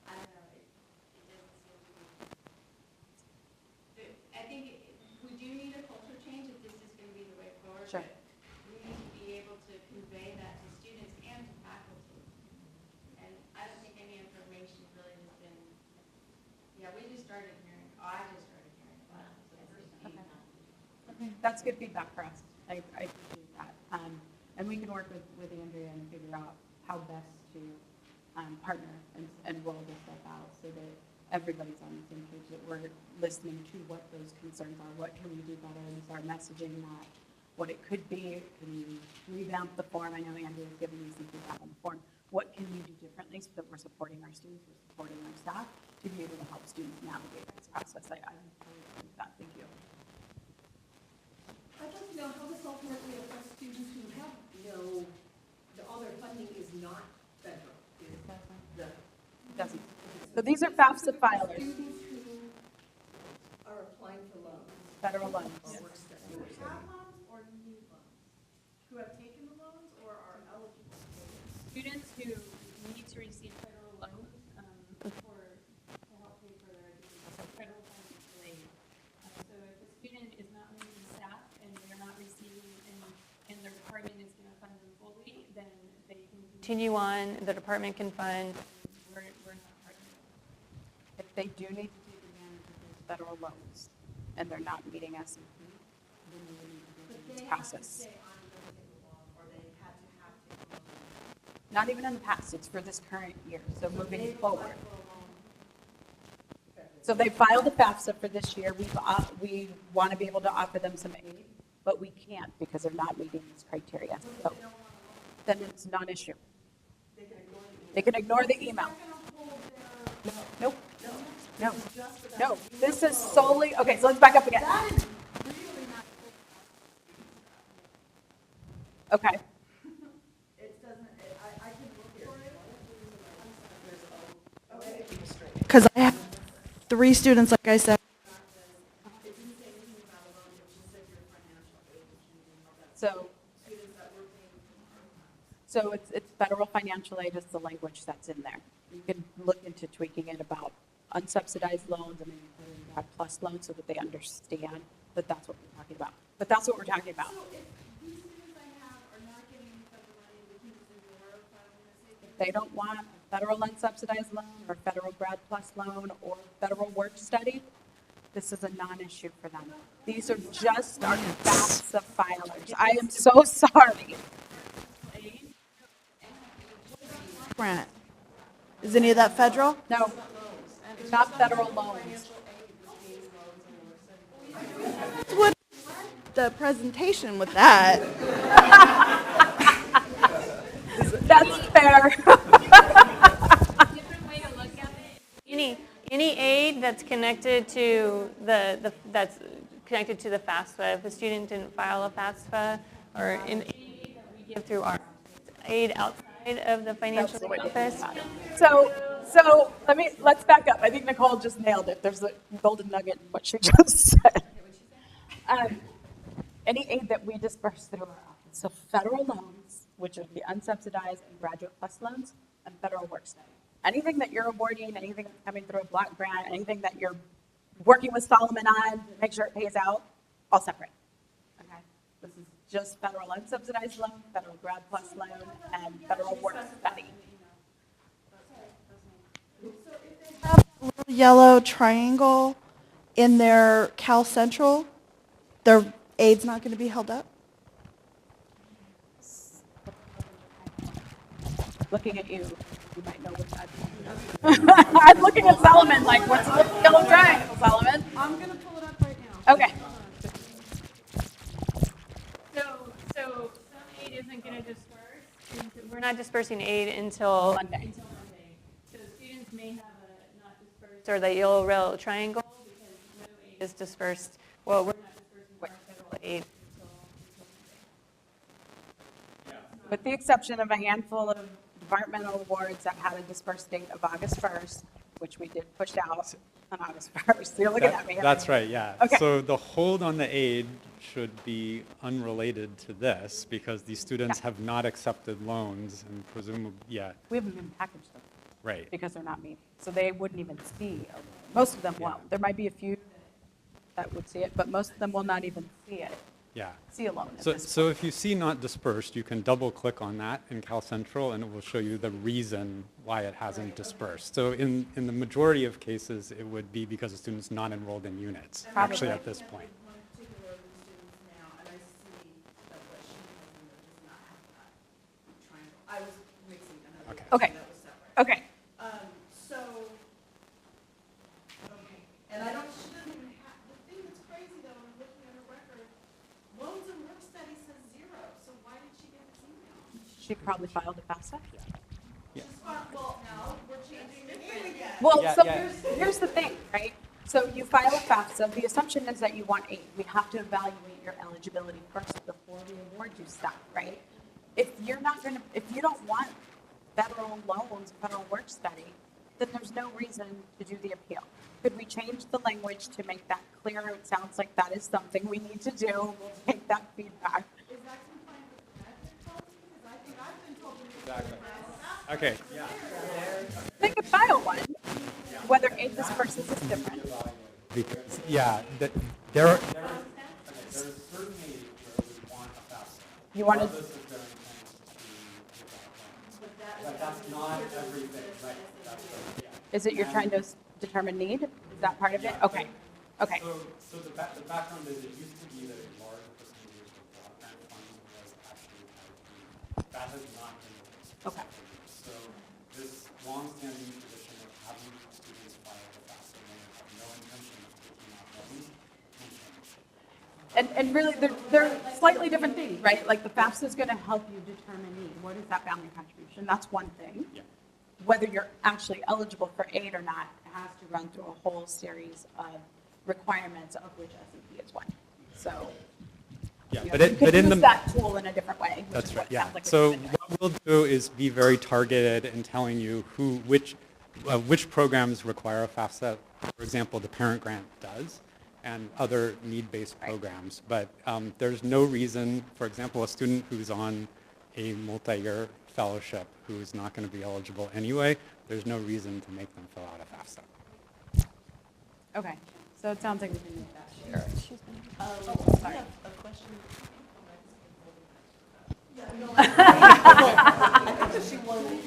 I don't know, it doesn't seem to be. I think we do need a culture change if this is going to be the way forward. Sure. But we need to be able to convey that to students and to faculty. And I don't think any information really has been, we just started hearing, I just started hearing about it. Okay. That's good feedback for us. I appreciate that. And we can work with Andrea and figure out how best to partner and roll this stuff out so that everybody's on the same page, that we're listening to what those concerns are, what can we do better, and start messaging that, what it could be. Can we revamp the form? I know Andrea's given me some feedback on the form. what can you do differently so that we're supporting our students, we're supporting our staff to be able to help students navigate this process. I totally agree with that. Thank you. I'd like to know how this ultimately affects students who have all their funding is not federal. It doesn't. So these are FAFSA filers, Students who are applying for loans. federal loans. Who have loans or need loans? Who have taken the loans or are eligible to take it? Students who need to receive federal loans to help pay for their education, so federal financial aid. So if a student is not meeting SAP and they're not receiving, and their department is going to fund them fully, then they can Continue on, the department can fund. we're not part of it. If they do need to take advantage of those federal loans and they're not meeting SAP, then they will need to go through this process. Not even in the past, it's for this current year, so moving forward. So they filed the FAFSA for this year. We want to be able to offer them some aid, but we can't because they're not meeting this criteria. So then it's a non-issue. They can ignore the email. Nope. No. This is solely, okay, so let's back up again. Okay. Because I have 3 students, like I said. So it's federal financial aid is the language that's in there. You can look into tweaking it about unsubsidized loans and maybe put in Grad Plus loans so that they understand that that's what we're talking about. But that's what we're talking about. So if these students I have are not getting federal money, we can just ignore filing an SAP? If they don't want a federal unsubsidized loan or federal Grad Plus loan or federal work study, this is a non-issue for them. These are just our FAFSA filers. I am so sorry. Grant. Is any of that federal? No, not federal loans. What the presentation with that? That's fair. Different way to look at it. Any aid that's connected to that's connected to the FAFSA, if a student didn't file a FAFSA, or in any aid that we give through our aid outside of the financial aid office. So let's back up. I think Nicole just nailed it. There's a golden nugget in what she just said. Any aid that we disperse through our office, so federal loans, which would be unsubsidized and Graduate Plus loans, and federal work study. Anything that you're awarding, anything that's coming through a block grant, anything that you're working with Solomon on to make sure it pays out, all separate. Okay? This is just federal unsubsidized loan, federal Grad Plus loan, and federal work study. Little yellow triangle in their Cal Central, their aid's not going to be held up? Looking at you, you might know what that is. I'm looking at Solomon like, what's the yellow triangle, Solomon? I'm going to pull it up right now. Okay. So some aid isn't going to disperse. We're not dispersing aid until Monday. So students may have a not dispersed or the yellow triangle because no aid is dispersed. Well, we're not dispersing our federal aid until Monday. With the exception of a handful of departmental awards that had a dispersed date of August 1st, which we did push out on August 1st. You're looking at me. That's right, yeah. Okay. So the hold on the aid should be unrelated to this because these students have not accepted loans and presumably, We haven't even packaged them right. because they're not meeting. So they wouldn't even see a loan. Most of them won't. There might be a few that would see it, but most of them will not even see it. Yeah. See a loan at So, this so if you see not dispersed, you can double click on that in Cal Central and it will show you the reason why it hasn't dispersed. So in the majority of cases, it would be because the student's not enrolled in units, actually at this point. One particular of the students now, and I see that what she has in there does not have that triangle. I was mixing another. Okay. That was separate. Okay. And I don't, she doesn't even have, the thing that's crazy though, when I'm looking at her record, loans and work study says 0, so why did she get this email? She probably filed a FAFSA. Well, now, we're changing different. Well, Yeah, so yeah. here's the thing, right? So you file a FAFSA, the assumption is that you want aid. We have to evaluate your eligibility first before we award you stuff, right? If you don't want federal loans, federal work study, then there's no reason to do the appeal. Could we change the language to make that clearer? It sounds like that is something we need to do. We'll take that feedback. Is that compliant with the graduate policy? Because I think I've been told to make Exactly. Okay, yeah. They could file one, whether aid dispersals is different. Because, yeah, there are certain aid where we want a FAFSA. You want to, Regardless of their intent to be but that's not everything, right? Yeah. is it you're trying to determine need? Is that part of it? Okay, okay. So the background is it used to be that a large percentage of broadband funding was actually tied to. That has not been the case. Okay. So this long-standing tradition of having students file the FAFSA when they have no intention of taking out loans can change. And really, they're slightly different things, right? Like the FAFSA is going to help you determine need. What is that family contribution? That's one thing. Yeah. Whether you're actually eligible for aid or not has to run through a whole series of requirements, of which SAP is one. So Yeah, you but could in use the that tool in a different way. Which That's is right, what yeah. sounds like So what you've been doing. what we'll do is be very targeted in telling you which programs require a FAFSA. For example, the parent grant does, and other need-based programs. But there's no reason, for example, a student who's on a multi-year fellowship who's not going to be eligible anyway, there's no reason to make them fill out a FAFSA. Okay, so it sounds like we can make that. Sure. Sorry. A question. She wanted.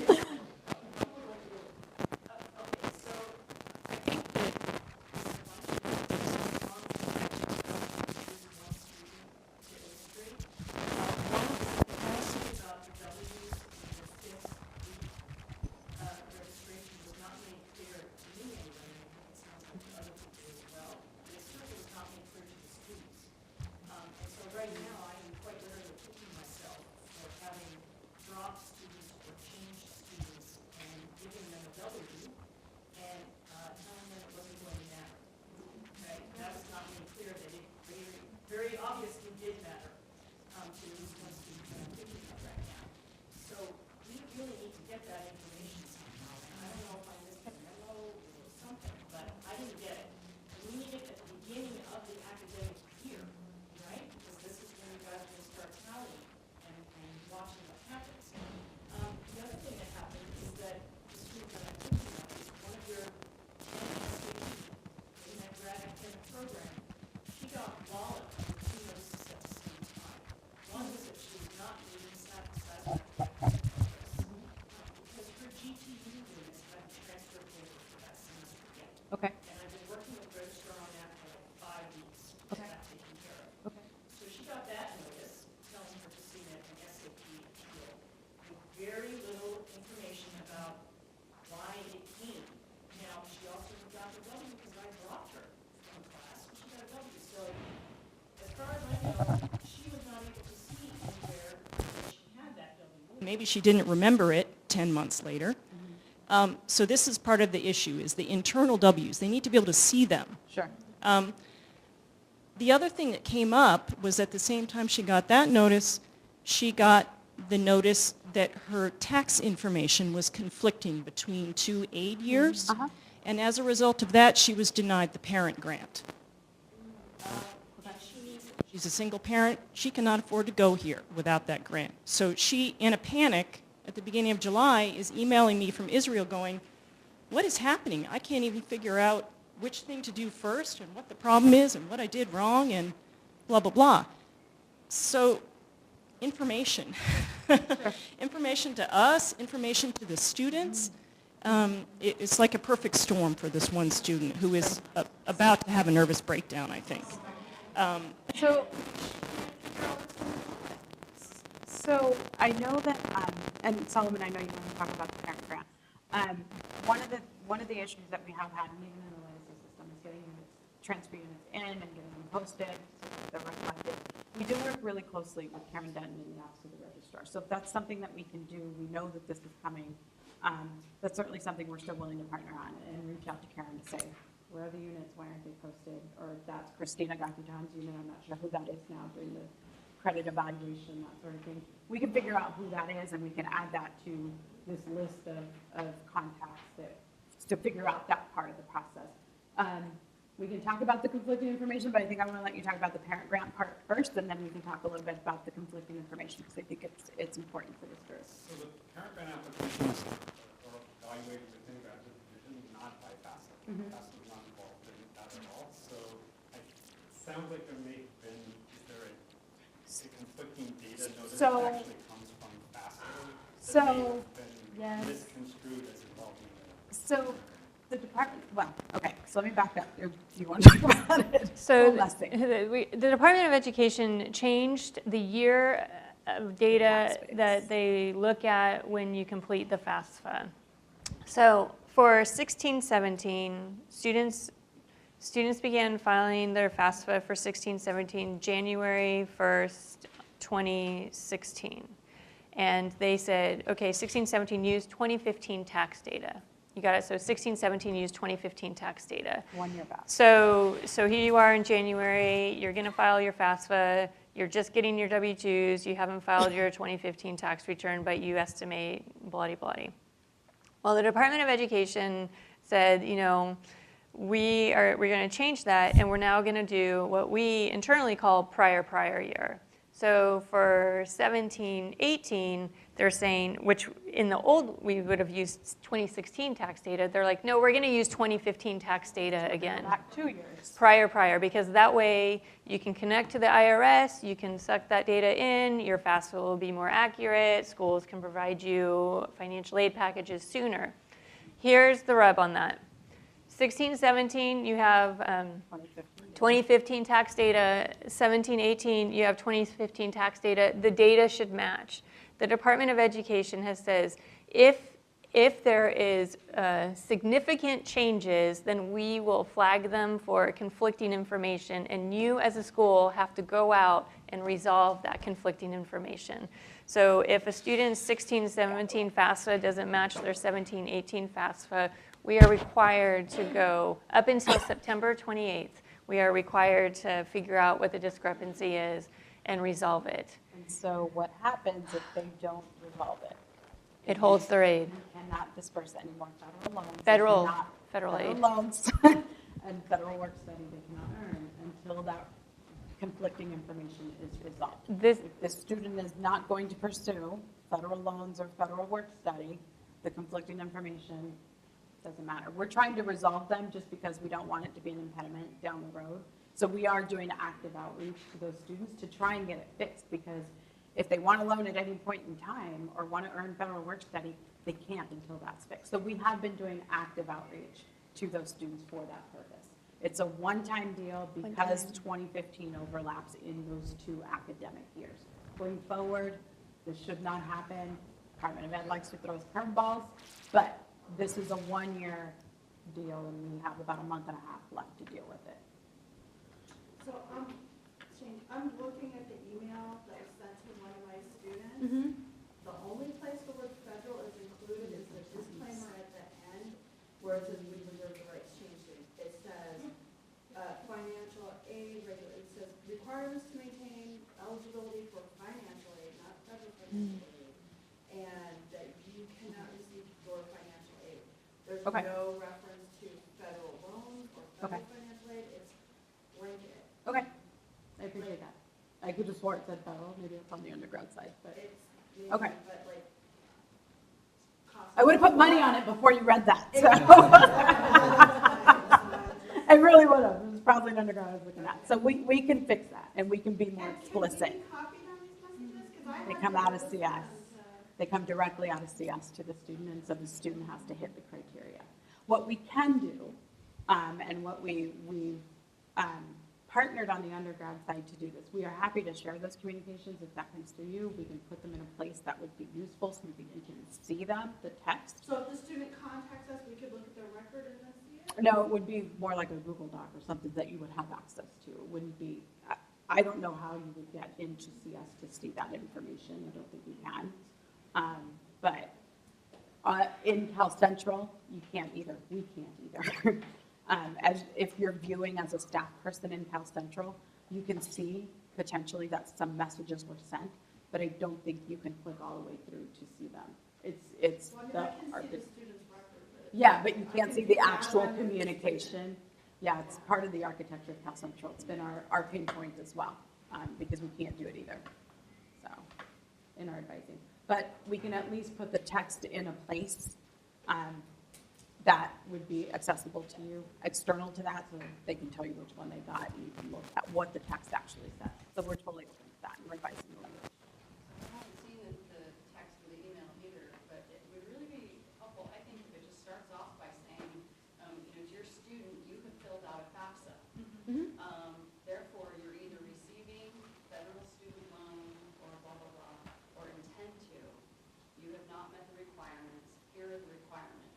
Okay. And I've been working with registrar on that for like 5 weeks to get that taken care of. Okay. So she got that notice telling her to submit an SAP appeal with very little information about why it came. Now, she also got the W because I dropped her from class. She got a W. So as far as I know, she was not able to see anywhere that she had that W. Maybe she didn't remember it 10 months later. So this is part of the issue, is the internal Ws. They need to be able to see them. Sure. The other thing that came up was at the same time she got that notice, she got the notice that her tax information was conflicting between 2 aid years. Uh-huh. And as a result of that, she was denied the parent grant. She's a single parent. She cannot afford to go here without that grant. So she, in a panic, at the beginning of July, is emailing me from Israel going, what is happening? I can't even figure out which thing to do first and what the problem is and what I did wrong and blah, blah, blah. So information. Information to us, information to the students. It's like a perfect storm for this one student who is about to have a nervous breakdown, I think. So I know that, and Solomon, I know you want to talk about the parent grant. One of the issues that we have had, even in the legacy system, is getting transfer units in and getting them posted so that they're reflected. We do work really closely with Karen Denton in the Office of the Registrar. So if that's something that we can do, we know that this is coming. That's certainly something we're still willing to partner on and reach out to Karen to say, where are the units, why aren't they posted? Or if that's Christina Gakutan's unit, I'm not sure who that is now doing the credit evaluation, that sort of thing. We can figure out who that is and we can add that to this list of contacts to figure out that part of the process. We can talk about the conflicting information, but I think I want to let you talk about the parent grant part first, and then we can talk a little bit about the conflicting information, because I think it's important for this group. So the parent grant applications are evaluated within graduate division, not by FASO. FASO is not involved in that at all. So it sounds like there may have been, is there a conflicting data notice that actually comes from FASO that may have been misconstrued as involving the So the department, so let me back up. Do you want to talk about it? So the Department of Education changed the year of data that they look at when you complete the FAFSA. So for 16-17, students began filing their FAFSA for 16-17 January 1st, 2016. And they said, okay, 16-17 used 2015 tax data. You got it? So 16-17 used 2015 tax data. 1 year back. So here you are in January, you're gonna file your FAFSA, you're just getting your W-2s, you haven't filed your 2015 tax return, but you estimate blah-de-blah-de. Well, the Department of Education said, you know, we're gonna change that, and we're now gonna do what we internally call prior year. So for 17-18, they're saying, which in the old, we would have used 2016 tax data. They're like, no, we're going to use 2015 tax data again. Back 2 years. Prior, because that way you can connect to the IRS, you can suck that data in, your FAFSA will be more accurate, schools can provide you financial aid packages sooner. Here's the rub on that. 16-17, you have 2015 tax data. 17-18, you have 2015 tax data. The data should match. The Department of Education has says, if there is significant changes, then we will flag them for conflicting information, and you as a school have to go out and resolve that conflicting information. So if a student's 16-17 FAFSA doesn't match their 17-18 FAFSA, we are required to go up until September 28th. We are required to figure out what the discrepancy is and resolve it. And so what happens if they don't resolve it? It holds their aid. You cannot disperse any more federal loans. Federal aid. Loans and federal work study they cannot earn until that conflicting information is resolved. If the student is not going to pursue federal loans or federal work study, the conflicting information doesn't matter. We're trying to resolve them just because we don't want it to be an impediment down the road. So we are doing active outreach to those students to try and get it fixed, because if they want a loan at any point in time or want to earn federal work study, they can't until that's fixed. So we have been doing active outreach to those students for that purpose. It's a one-time deal because 2015 overlaps in those 2 academic years. Going forward, this should not happen. Department of Ed likes to throw us curveballs, but this is a 1-year deal, and we have about a month and a half left to deal with it. So Shane, I'm looking at the email that was sent to one of my students. The only place the word federal is included is the disclaimer at the end, where it says we reserve the right to change things. It says financial aid, it says requirements to maintain eligibility for financial aid, not federal financial aid, and that you cannot receive your financial aid. There's no reference to federal loans or federal financial aid. It's blanket. Okay, I appreciate that. I could have swore it said federal, maybe it's on the undergrad side, but it's okay. But like, I would have put money on it before you read that. So. I really would have. It was probably an undergrad I was looking at. So we can fix that, and we can be more explicit. They come out of CS. They come directly out of CS to the student, and so the student has to hit the criteria. What we can do, and what we've partnered on the undergrad side to do this. We are happy to share those communications if that comes through you. We can put them in a place that would be useful so we can see them, the text. So if the student contacts us, we could look at their record and then see it? No, it would be more like a Google Doc or something that you would have access to. It wouldn't be, I don't know how you would get into CS to see that information. I don't think you can. But In Cal Central, you can't either. We can't either. As if you're viewing as a staff person in Cal Central, you can see potentially that some messages were sent, but I don't think you can click all the way through to see them. It's Well, I mean, the I can see the architect. student's record, but. Yeah, but you can't see the actual communication. Yeah, it's part of the architecture of Cal Central. It's been our pain point as well, because we can't do it either. So, in our advising. But we can at least put the text in a place that would be accessible to you, external to that, so they can tell you which one they got, and you can look at what the text actually says. So we're totally open to that, and we're advising the language. I haven't seen the text or the email either, but it would really be helpful, I think, if it just starts off by saying, dear student, you have filled out a FAFSA. Therefore, you're either receiving federal student loan or blah, blah, blah, or intend to. You have not met the requirements. Here are the requirements.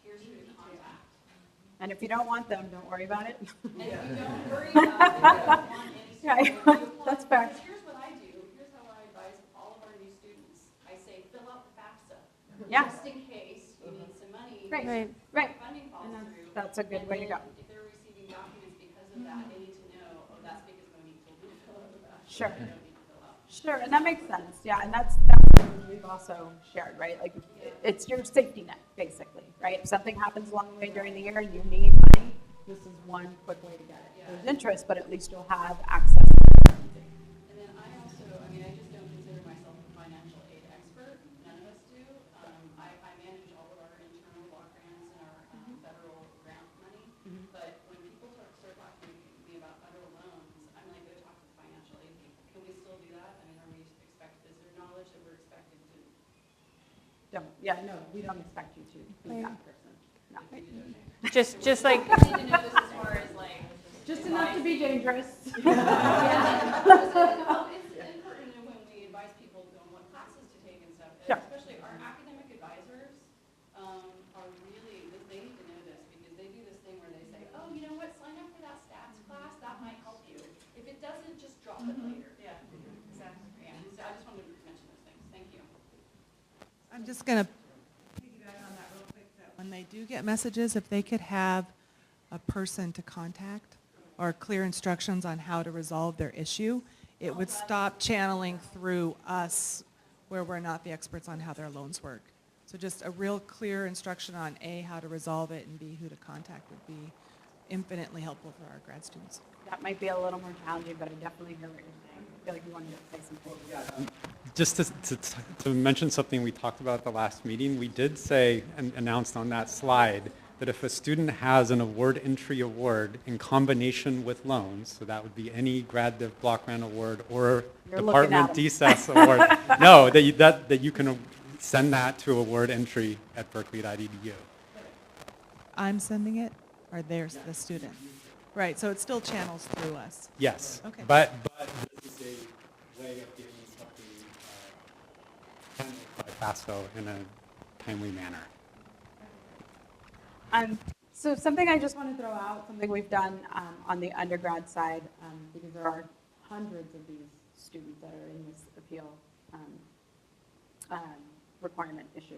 Here's who to contact. And if you don't want them, don't worry about it. And if you don't worry about it, you don't want any Right. student loan, you apply. That's fair. Because here's what I do. Here's how I advise all of our new students. I say, fill out the FAFSA. Yeah. Just in case you need some money. Right. Right. Right. Funding falls And through. that's a good And way to go. then if they're receiving documents because of that, they need to know, oh, that's because Monique told me to fill out the FAFSA. Sure. I don't need to fill out. Sure, and that makes sense, yeah, and that's what we've also shared, right? Like, it's your safety net, basically, right? If something happens along the way during the year and you need money, this is one quick way to get it. There's interest, but at least you'll have access. And then I just don't consider myself a financial aid expert. None of us do. I manage all of our internal block grants and our federal grant money. But when people start talking to me about federal loans, I'm like, go talk to the financial aid people. Can we still do that? I mean, are we expected, is there knowledge that we're expected to? No, we don't expect you to be that person. No. Just like, I need to know this as far as like. Just enough to be dangerous. It's important when we advise people on what classes to take and stuff. Sure. Especially our academic advisors are really, they need to know this because they do this thing where they say, oh, you know what, sign up for that stats class, that might help you. If it doesn't, just drop it later. Yeah, exactly. Yeah, so I just wanted to mention those things. Thank you. I'm just going to piggyback on that real quick, that when they do get messages, if they could have a person to contact or clear instructions on how to resolve their issue, it would stop channeling through us where we're not the experts on how their loans work. So just a real clear instruction on A, how to resolve it, and B, who to contact would be infinitely helpful for our grad students. That might be a little more challenging, but I definitely hear what you're saying. I feel like you wanted to say something. Just to mention something we talked about at the last meeting, we did say and announced on that slide that if a student has an award entry award in combination with loans, so that would be any grad div block grant award or You're department looking DSAS award, no, that you can send that to award entry at berkeley.edu. I'm sending it, or there's the student? Right, so it still channels through us. Yes, Okay. but this is a way of getting something handled by FASO in a timely manner. So something I just want to throw out, something we've done on the undergrad side, because there are hundreds of these students that are in this appeal requirement issue.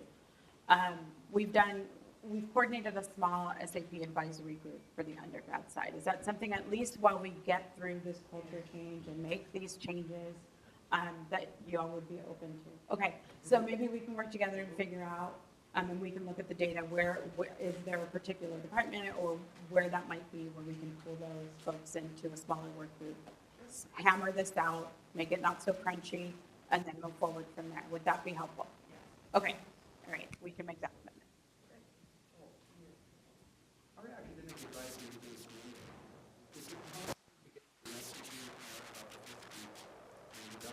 We've coordinated a small SAP advisory group for the undergrad side. Is that something, at least while we get through this culture change and make these changes, that you all would be open to? Okay, so maybe we can work together and figure out, and we can look at the data, where is there a particular department or where that might be, where we can pull those folks into a smaller work group, hammer this out, make it not so crunchy, and then go forward from there. Would that be helpful? Okay, all right, we can make that commitment. Our academic advisory is it possible to get the messaging and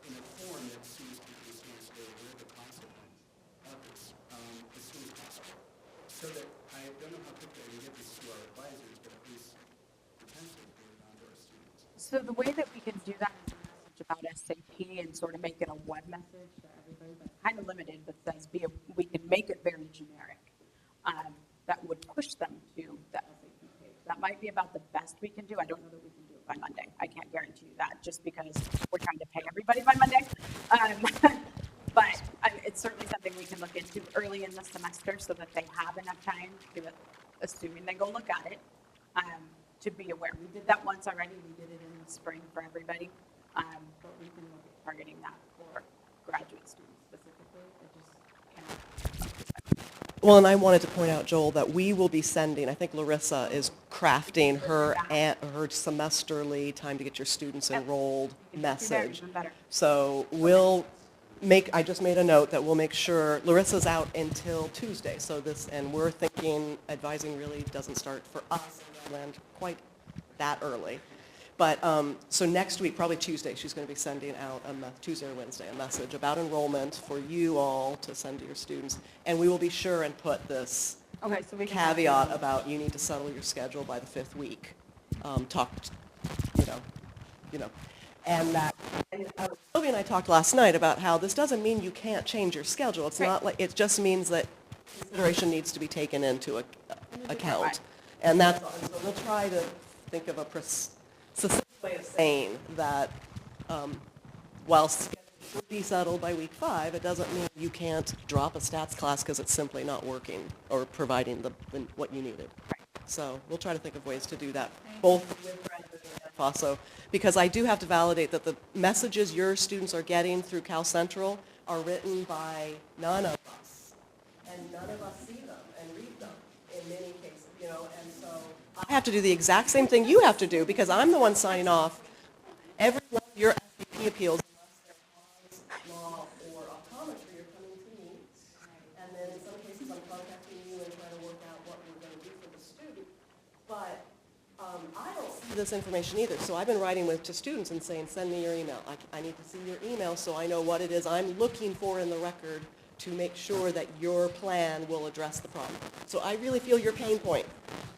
in a form that students can understand where the consequence of this as soon as possible? So that I don't know how quickly I can get this to our advisors, but at least potentially get it on to our students. So the way that we can do that is a message about SAP and sort of make it a web message to everybody that's kind of limited, but says we can make it very generic. That would push them to the SAP page. That might be about the best we can do. I don't know that we can do it by Monday. I can't guarantee you that, just because we're trying to pay everybody by Monday. But it's certainly something we can look into early in the semester so that they have enough time to, assuming they go look at it, to be aware. We did that once already. We did it in the spring for everybody. But we can look at targeting that for graduate students specifically. Well, and I wanted to point out, Joel, that we will be sending, I think Larissa is crafting her semesterly time to get your students enrolled message. So we'll make, I just made a note that we'll make sure, Larissa's out until Tuesday, so this, and we're thinking advising really doesn't start for us in Maryland quite that early. But, so next week, probably Tuesday, she's going to be sending out, Tuesday or Wednesday, a message about enrollment for you all to send to your students. And we will be sure and put this caveat about you need to settle your schedule by the 5th week. And that, Silvia and I talked last night about how this doesn't mean you can't change your schedule. It's not like, it just means that consideration needs to be taken into account. And that's, so we'll try to think of a succinct way of saying that while schedule should be settled by week 5, it doesn't mean you can't drop a stats class because it's simply not working or providing what you needed. So we'll try to think of ways to do that, both with Grad and FASO, because I do have to validate that the messages your students are getting through Cal Central are written by none of us, and none of us see them and read them in many cases, and so I have to do the exact same thing you have to do because I'm the one signing off every one of your SAP appeals unless they're cause, law, or optometry are coming to me. And then in some cases I'm contacting you and trying to work out what we're going to do for the student. But I don't see this information either. So I've been writing to students and saying, send me your email. I need to see your email so I know what it is I'm looking for in the record to make sure that your plan will address the problem. So I really feel your pain point.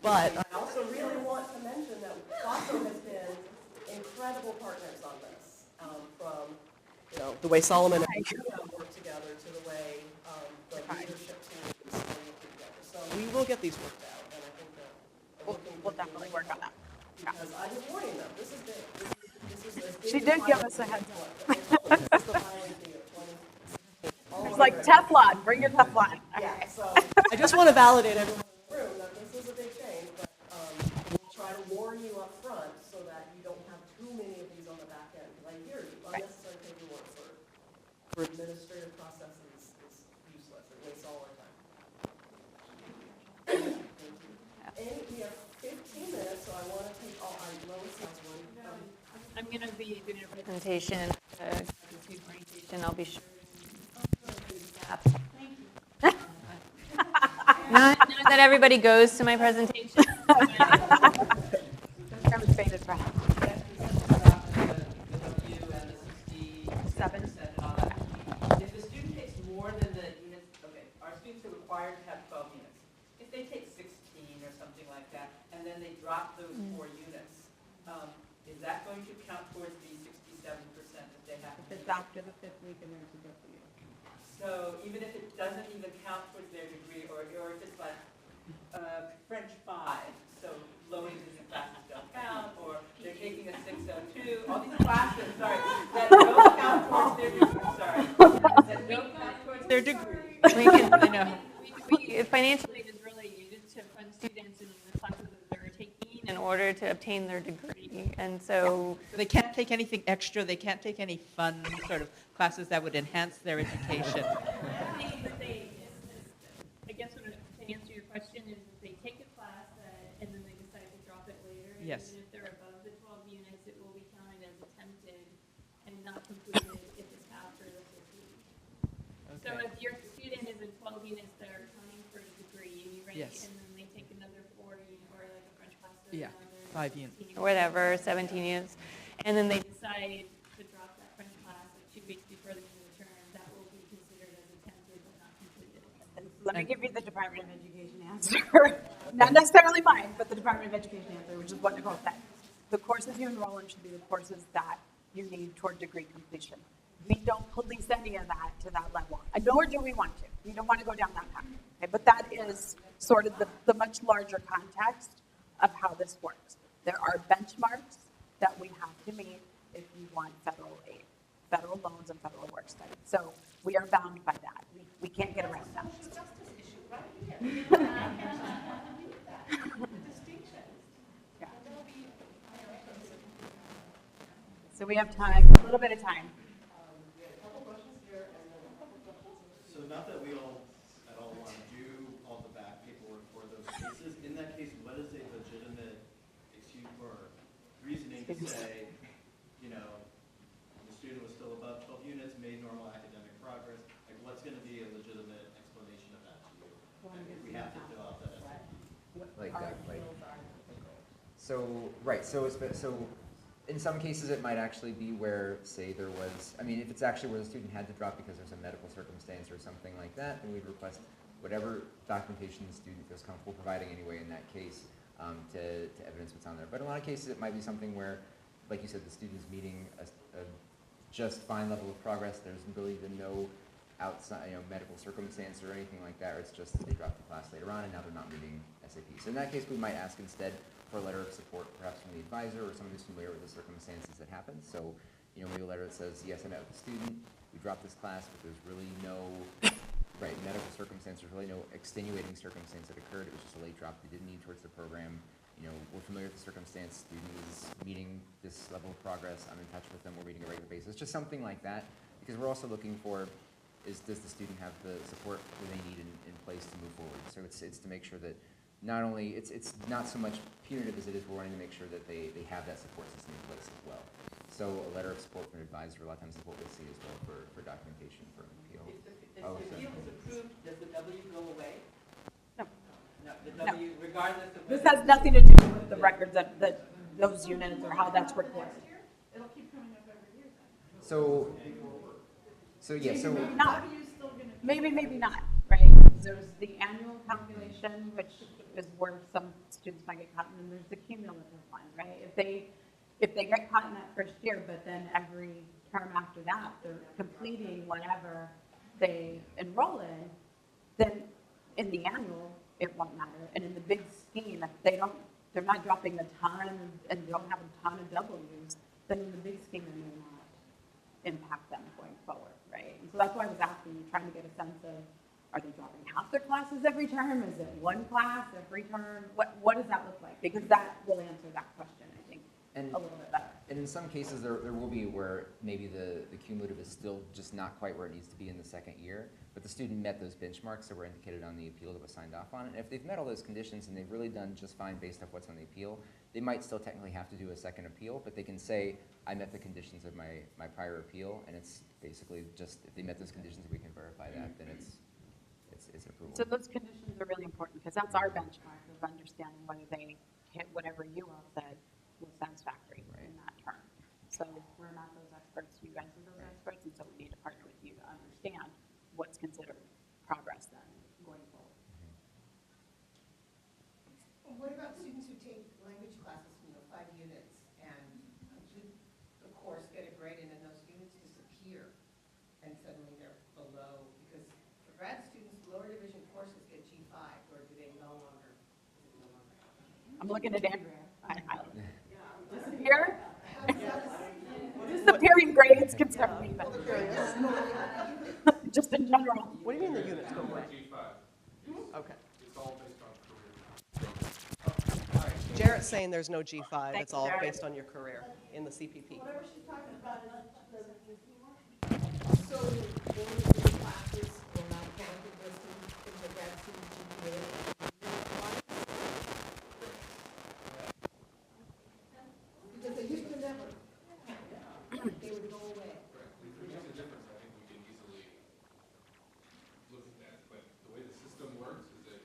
But I also really want to mention that FASO has been incredible partners on this, from the way Solomon and I work together to the way the leadership teams work together. So we will get these worked out, and I think that we'll definitely work on that. Because I was warning them. This is big. This is as big She as did give filing us a heads fee. This is the filing fee of 20. It's like Teflon. Bring your Teflon. Yeah. So I just want to validate everyone in the room that this is a big change, but we'll try to warn you up front so that you don't have too many of these on the back end. Because I hear you, unnecessary paperwork for administrative processes is useless. It wastes all our time. And we have 15 minutes, so I want to take all our lowest has one. I'm going to be doing a presentation, I'll be sure. Not that everybody goes to my presentation. If the student takes more than the units, okay, our students are required to have 12 units. If they take 16 or something like that, and then they drop those 4 units, is that going to count towards the 67% that they have? If it's after the 5th week and there's a good for you. So even if it doesn't even count towards their degree, or if it's like French 5, so low income classes don't count, or they're taking a 602, all these classes, sorry, that don't count towards their degree, sorry, that don't count towards their degree. I know. Financial aid is really used to fund students in the classes that they're taking in order to obtain their degree, and so They can't take anything extra, they can't take any fun sort of classes that would enhance their education. I guess to answer your question is if they take a class and then they decide to drop it later. Yes. Even if they're above the 12 units, it will be counted as attempted and not completed if it's after the 5th week. So if your student is in 12 units that are counting for a degree and you rank Yes. and then they take another 4 units or like a French class or Yeah, another 5 units. or whatever, 17 units, and then they decide to drop that French class like 2 weeks before the end of the term, that will be considered as attempted but not completed. Let me give you the Department of Education answer. Not necessarily mine, but the Department of Education answer, which is what Nicole said. The courses you enroll in should be the courses that you need toward degree completion. We don't police any of that to that level, nor do we want to. We don't want to go down that path. Okay? But that is sort of the much larger context of how this works. There are benchmarks that we have to meet if you want federal aid, federal loans and federal work study. So we are bound by that. can't get around that. It's a justice issue, right? Yeah. So we have time, a little bit of time. So not that we all at all want to do all the back paperwork for those cases. In that case, what is a legitimate excuse or reasoning to say, you know, the student was still above 12 units, made normal academic progress? Like, what's going to be a legitimate explanation of that to you? And if we have to fill out that SAP. So in some cases, it might actually be where, say, there was, I mean, if it's actually where the student had to drop because there's a medical circumstance or something like that, then we'd request whatever documentation the student feels comfortable providing anyway in that case to evidence what's on there. But in a lot of cases, it might be something where, like you said, the student is meeting a just fine level of progress. There's really been no outside, medical circumstance or anything like that, or it's just they dropped the class later on and now they're not meeting SAP. So in that case, we might ask instead for a letter of support, perhaps from the advisor or somebody who's familiar with the circumstances that happened. So, maybe a letter that says, yes, I met with the student, we dropped this class, but there's really no medical circumstance, there's really no extenuating circumstance that occurred. It was just a late drop. They didn't need towards the program. We're familiar with the circumstance. Student is meeting this level of progress. I'm in touch with them. We're meeting a regular basis. Just something like that, because we're also looking for does the student have the support that they need in place to move forward. So it's to make sure that not only, it's not so much punitive as it is we're wanting to make sure that they have that support system in place as well. So a letter of support from an advisor, a lot of times is what we'll see as well for documentation for an appeal. If the appeal is approved, does the W go away? No. No, the W, regardless of. This has nothing to do with the records that those units or how that's recorded. It'll keep coming up every year then. So yeah, so. Maybe not. Maybe not, right? There's the annual calculation, which is where some students might get caught, and then there's the cumulative one, right? If they get caught in that first year, but then every term after that, they're completing whatever they enroll in, then in the annual, it won't matter. And in the big scheme, if they're not dropping a ton and don't have a ton of W's, then in the big scheme, it may not impact them going forward, right? And so that's why I was asking you, trying to get a sense of, are they dropping half their classes every term? Is it one class every term? What does that look like? Because that will answer that question, I think, a little bit better. And in some cases, there will be where maybe the cumulative is still just not quite where it needs to be in the second year, but the student met those benchmarks that were indicated on the appeal that was signed off on. And if they've met all those conditions and they've really done just fine based off what's on the appeal, they might still technically have to do a second appeal, but they can say, I met the conditions of my prior appeal, and it's basically just, if they met those conditions, we can verify that, then it's an approval. So those conditions are really important because that's our benchmark of understanding whether they hit whatever you all said was satisfactory in that term. So we're not those experts, you guys are those experts, and so we need to partner with you to understand what's considered progress then going forward. Well, what about students who take language classes, 5 units, and complete the course, get a grade, and then those units disappear, and suddenly they're below, because for grad students, lower division courses get G5, or do they no longer? I'm looking at Andrea. Disappear? Disappearing grades concern me, but just in general. What do you mean the units go away? Okay. It's all based on career. Jarrett's saying there's no G5. Thanks, It's all Jarrett. based on your career in the CPP. Whatever she's talking about is So those classes will not count in the grad student GPA? Because they used to never, they would go away. If there is a difference, I think we can easily look at that. But the way the system works is it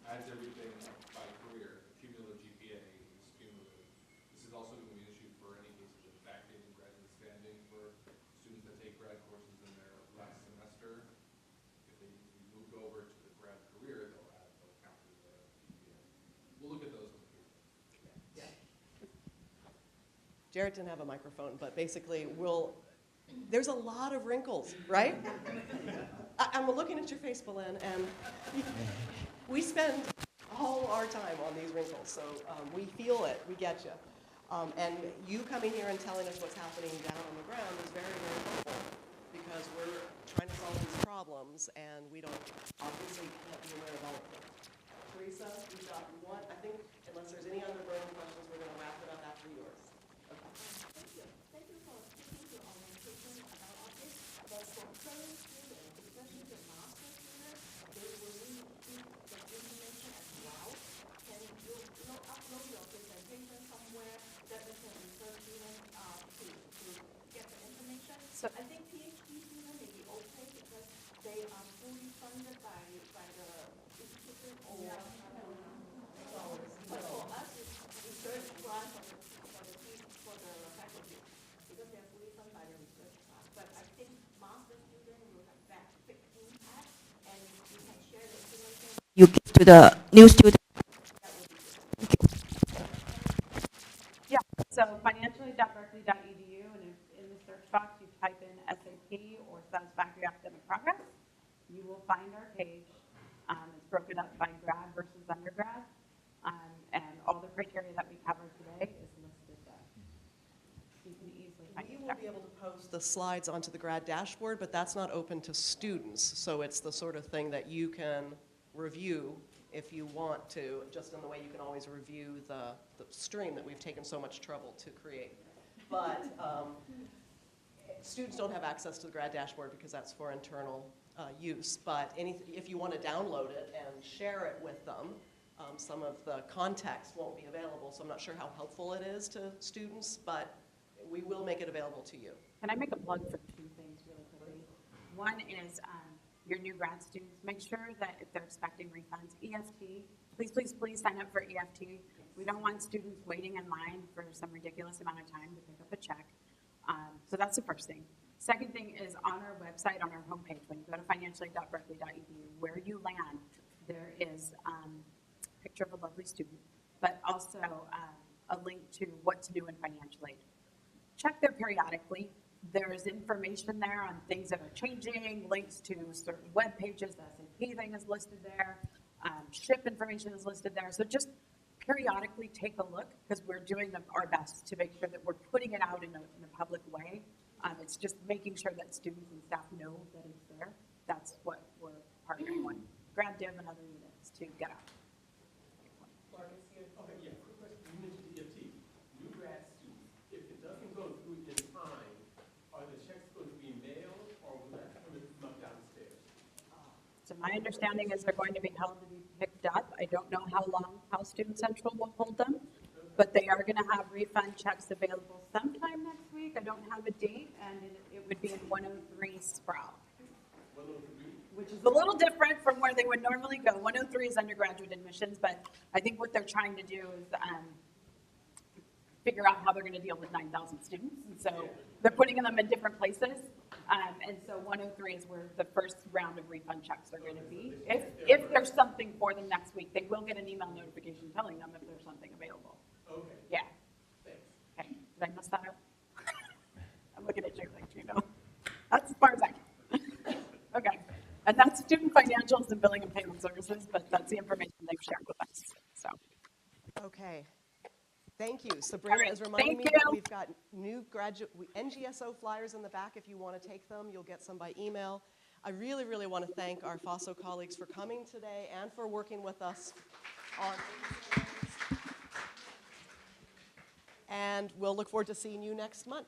adds everything up by career. Cumulative GPA is cumulative. This is also going to be an issue for any cases of backdating graduate standing for students that take grad courses in their last semester. If they need to be moved over to the grad career, they'll count as a GPA. We'll look at those in the future. Jarrett didn't have a microphone, but basically there's a lot of wrinkles, right? I'm looking at your face, Belen, and we spend all our time on these wrinkles, so we feel it, we get you. And you coming here and telling us what's happening down on the ground is very, very helpful. because we're trying to solve these problems, and we don't, obviously can't be aware of all of them. Teresa, you've got one, I think, unless there's any other burning questions, we're going to wrap it up after yours. Okay. Thank you. Thank you for taking the orientation about all this. But for current students, especially the master students, they will need the information as well. Can you upload your presentation somewhere that they can refer students to get the information? So I think PhD students may be okay because they are fully funded by the institution or but for us, it's research grant for the faculty because they are fully funded by the research grant. But I think master students will have that big impact, and you can share the information you give to the new student. Yeah, so financially.berkeley.edu, and if in the search box you type in SAP or Satisfactory Academic Progress, you will find our page. It's broken up by grad versus undergrad, and all the criteria that we covered today is listed there. So you can easily find We it will there. be able to post the slides onto the grad dashboard, but that's not open to students. So it's the sort of thing that you can review if you want to, just in the way you can always review the stream that we've taken so much trouble to create. But students don't have access to the grad dashboard because that's for internal use. But if you want to download it and share it with them, some of the context won't be available, so I'm not sure how helpful it is to students, but we will make it available to you. Can I make a plug for two things really quickly? One is your new grad students, make sure that if they're expecting refunds, EFT, please sign up for EFT. We don't want students waiting in line for some ridiculous amount of time to pick up a check. So that's the first thing. Second thing is on our website, on our homepage, when you go to financially.berkeley.edu, where you land, there is a picture of a lovely student, but also a link to what to do in financial aid. Check there periodically. There's information there on things that are changing, links to certain web pages. The SAP thing is listed there. SHIP information is listed there. So just periodically take a look because we're doing our best to make sure that we're putting it out in a public way. It's just making sure that students and staff know that it's there. That's what we're partnering on. Grad Div and other units to get out. Marquez here. Okay, yeah, quick question. You mentioned EFT. New grad students, if it doesn't go through in time, are the checks going to be mailed or will that come up downstairs? So my understanding is they're going to be held to be picked up. I don't know how Student Central will hold them, but they are going to have refund checks available sometime next week. I don't have a date, and it would be in 103 Sprout. 103? Which is a little different from where they would normally go. 103 is undergraduate admissions, but I think what they're trying to do is figure out how they're going to deal with 9,000 students. And so they're putting them in different places. And so 103 is where the first round of refund checks are going to be. If there's something for them next week, they will get an email notification telling them if there's something available. Okay. Yeah. Thanks. Okay. Did I mess that up? I'm looking at you like, you know. That's as far as I can. Okay. And that's student financials and billing and payment services, but that's the information they've shared with us. So. Okay. Thank you. Sabrina All right, is reminding me thank that you. we've got new NGSO flyers in the back. If you want to take them, you'll get some by email. I really, really want to thank our FASO colleagues for coming today and for working with us on. And we'll look forward to seeing you next month.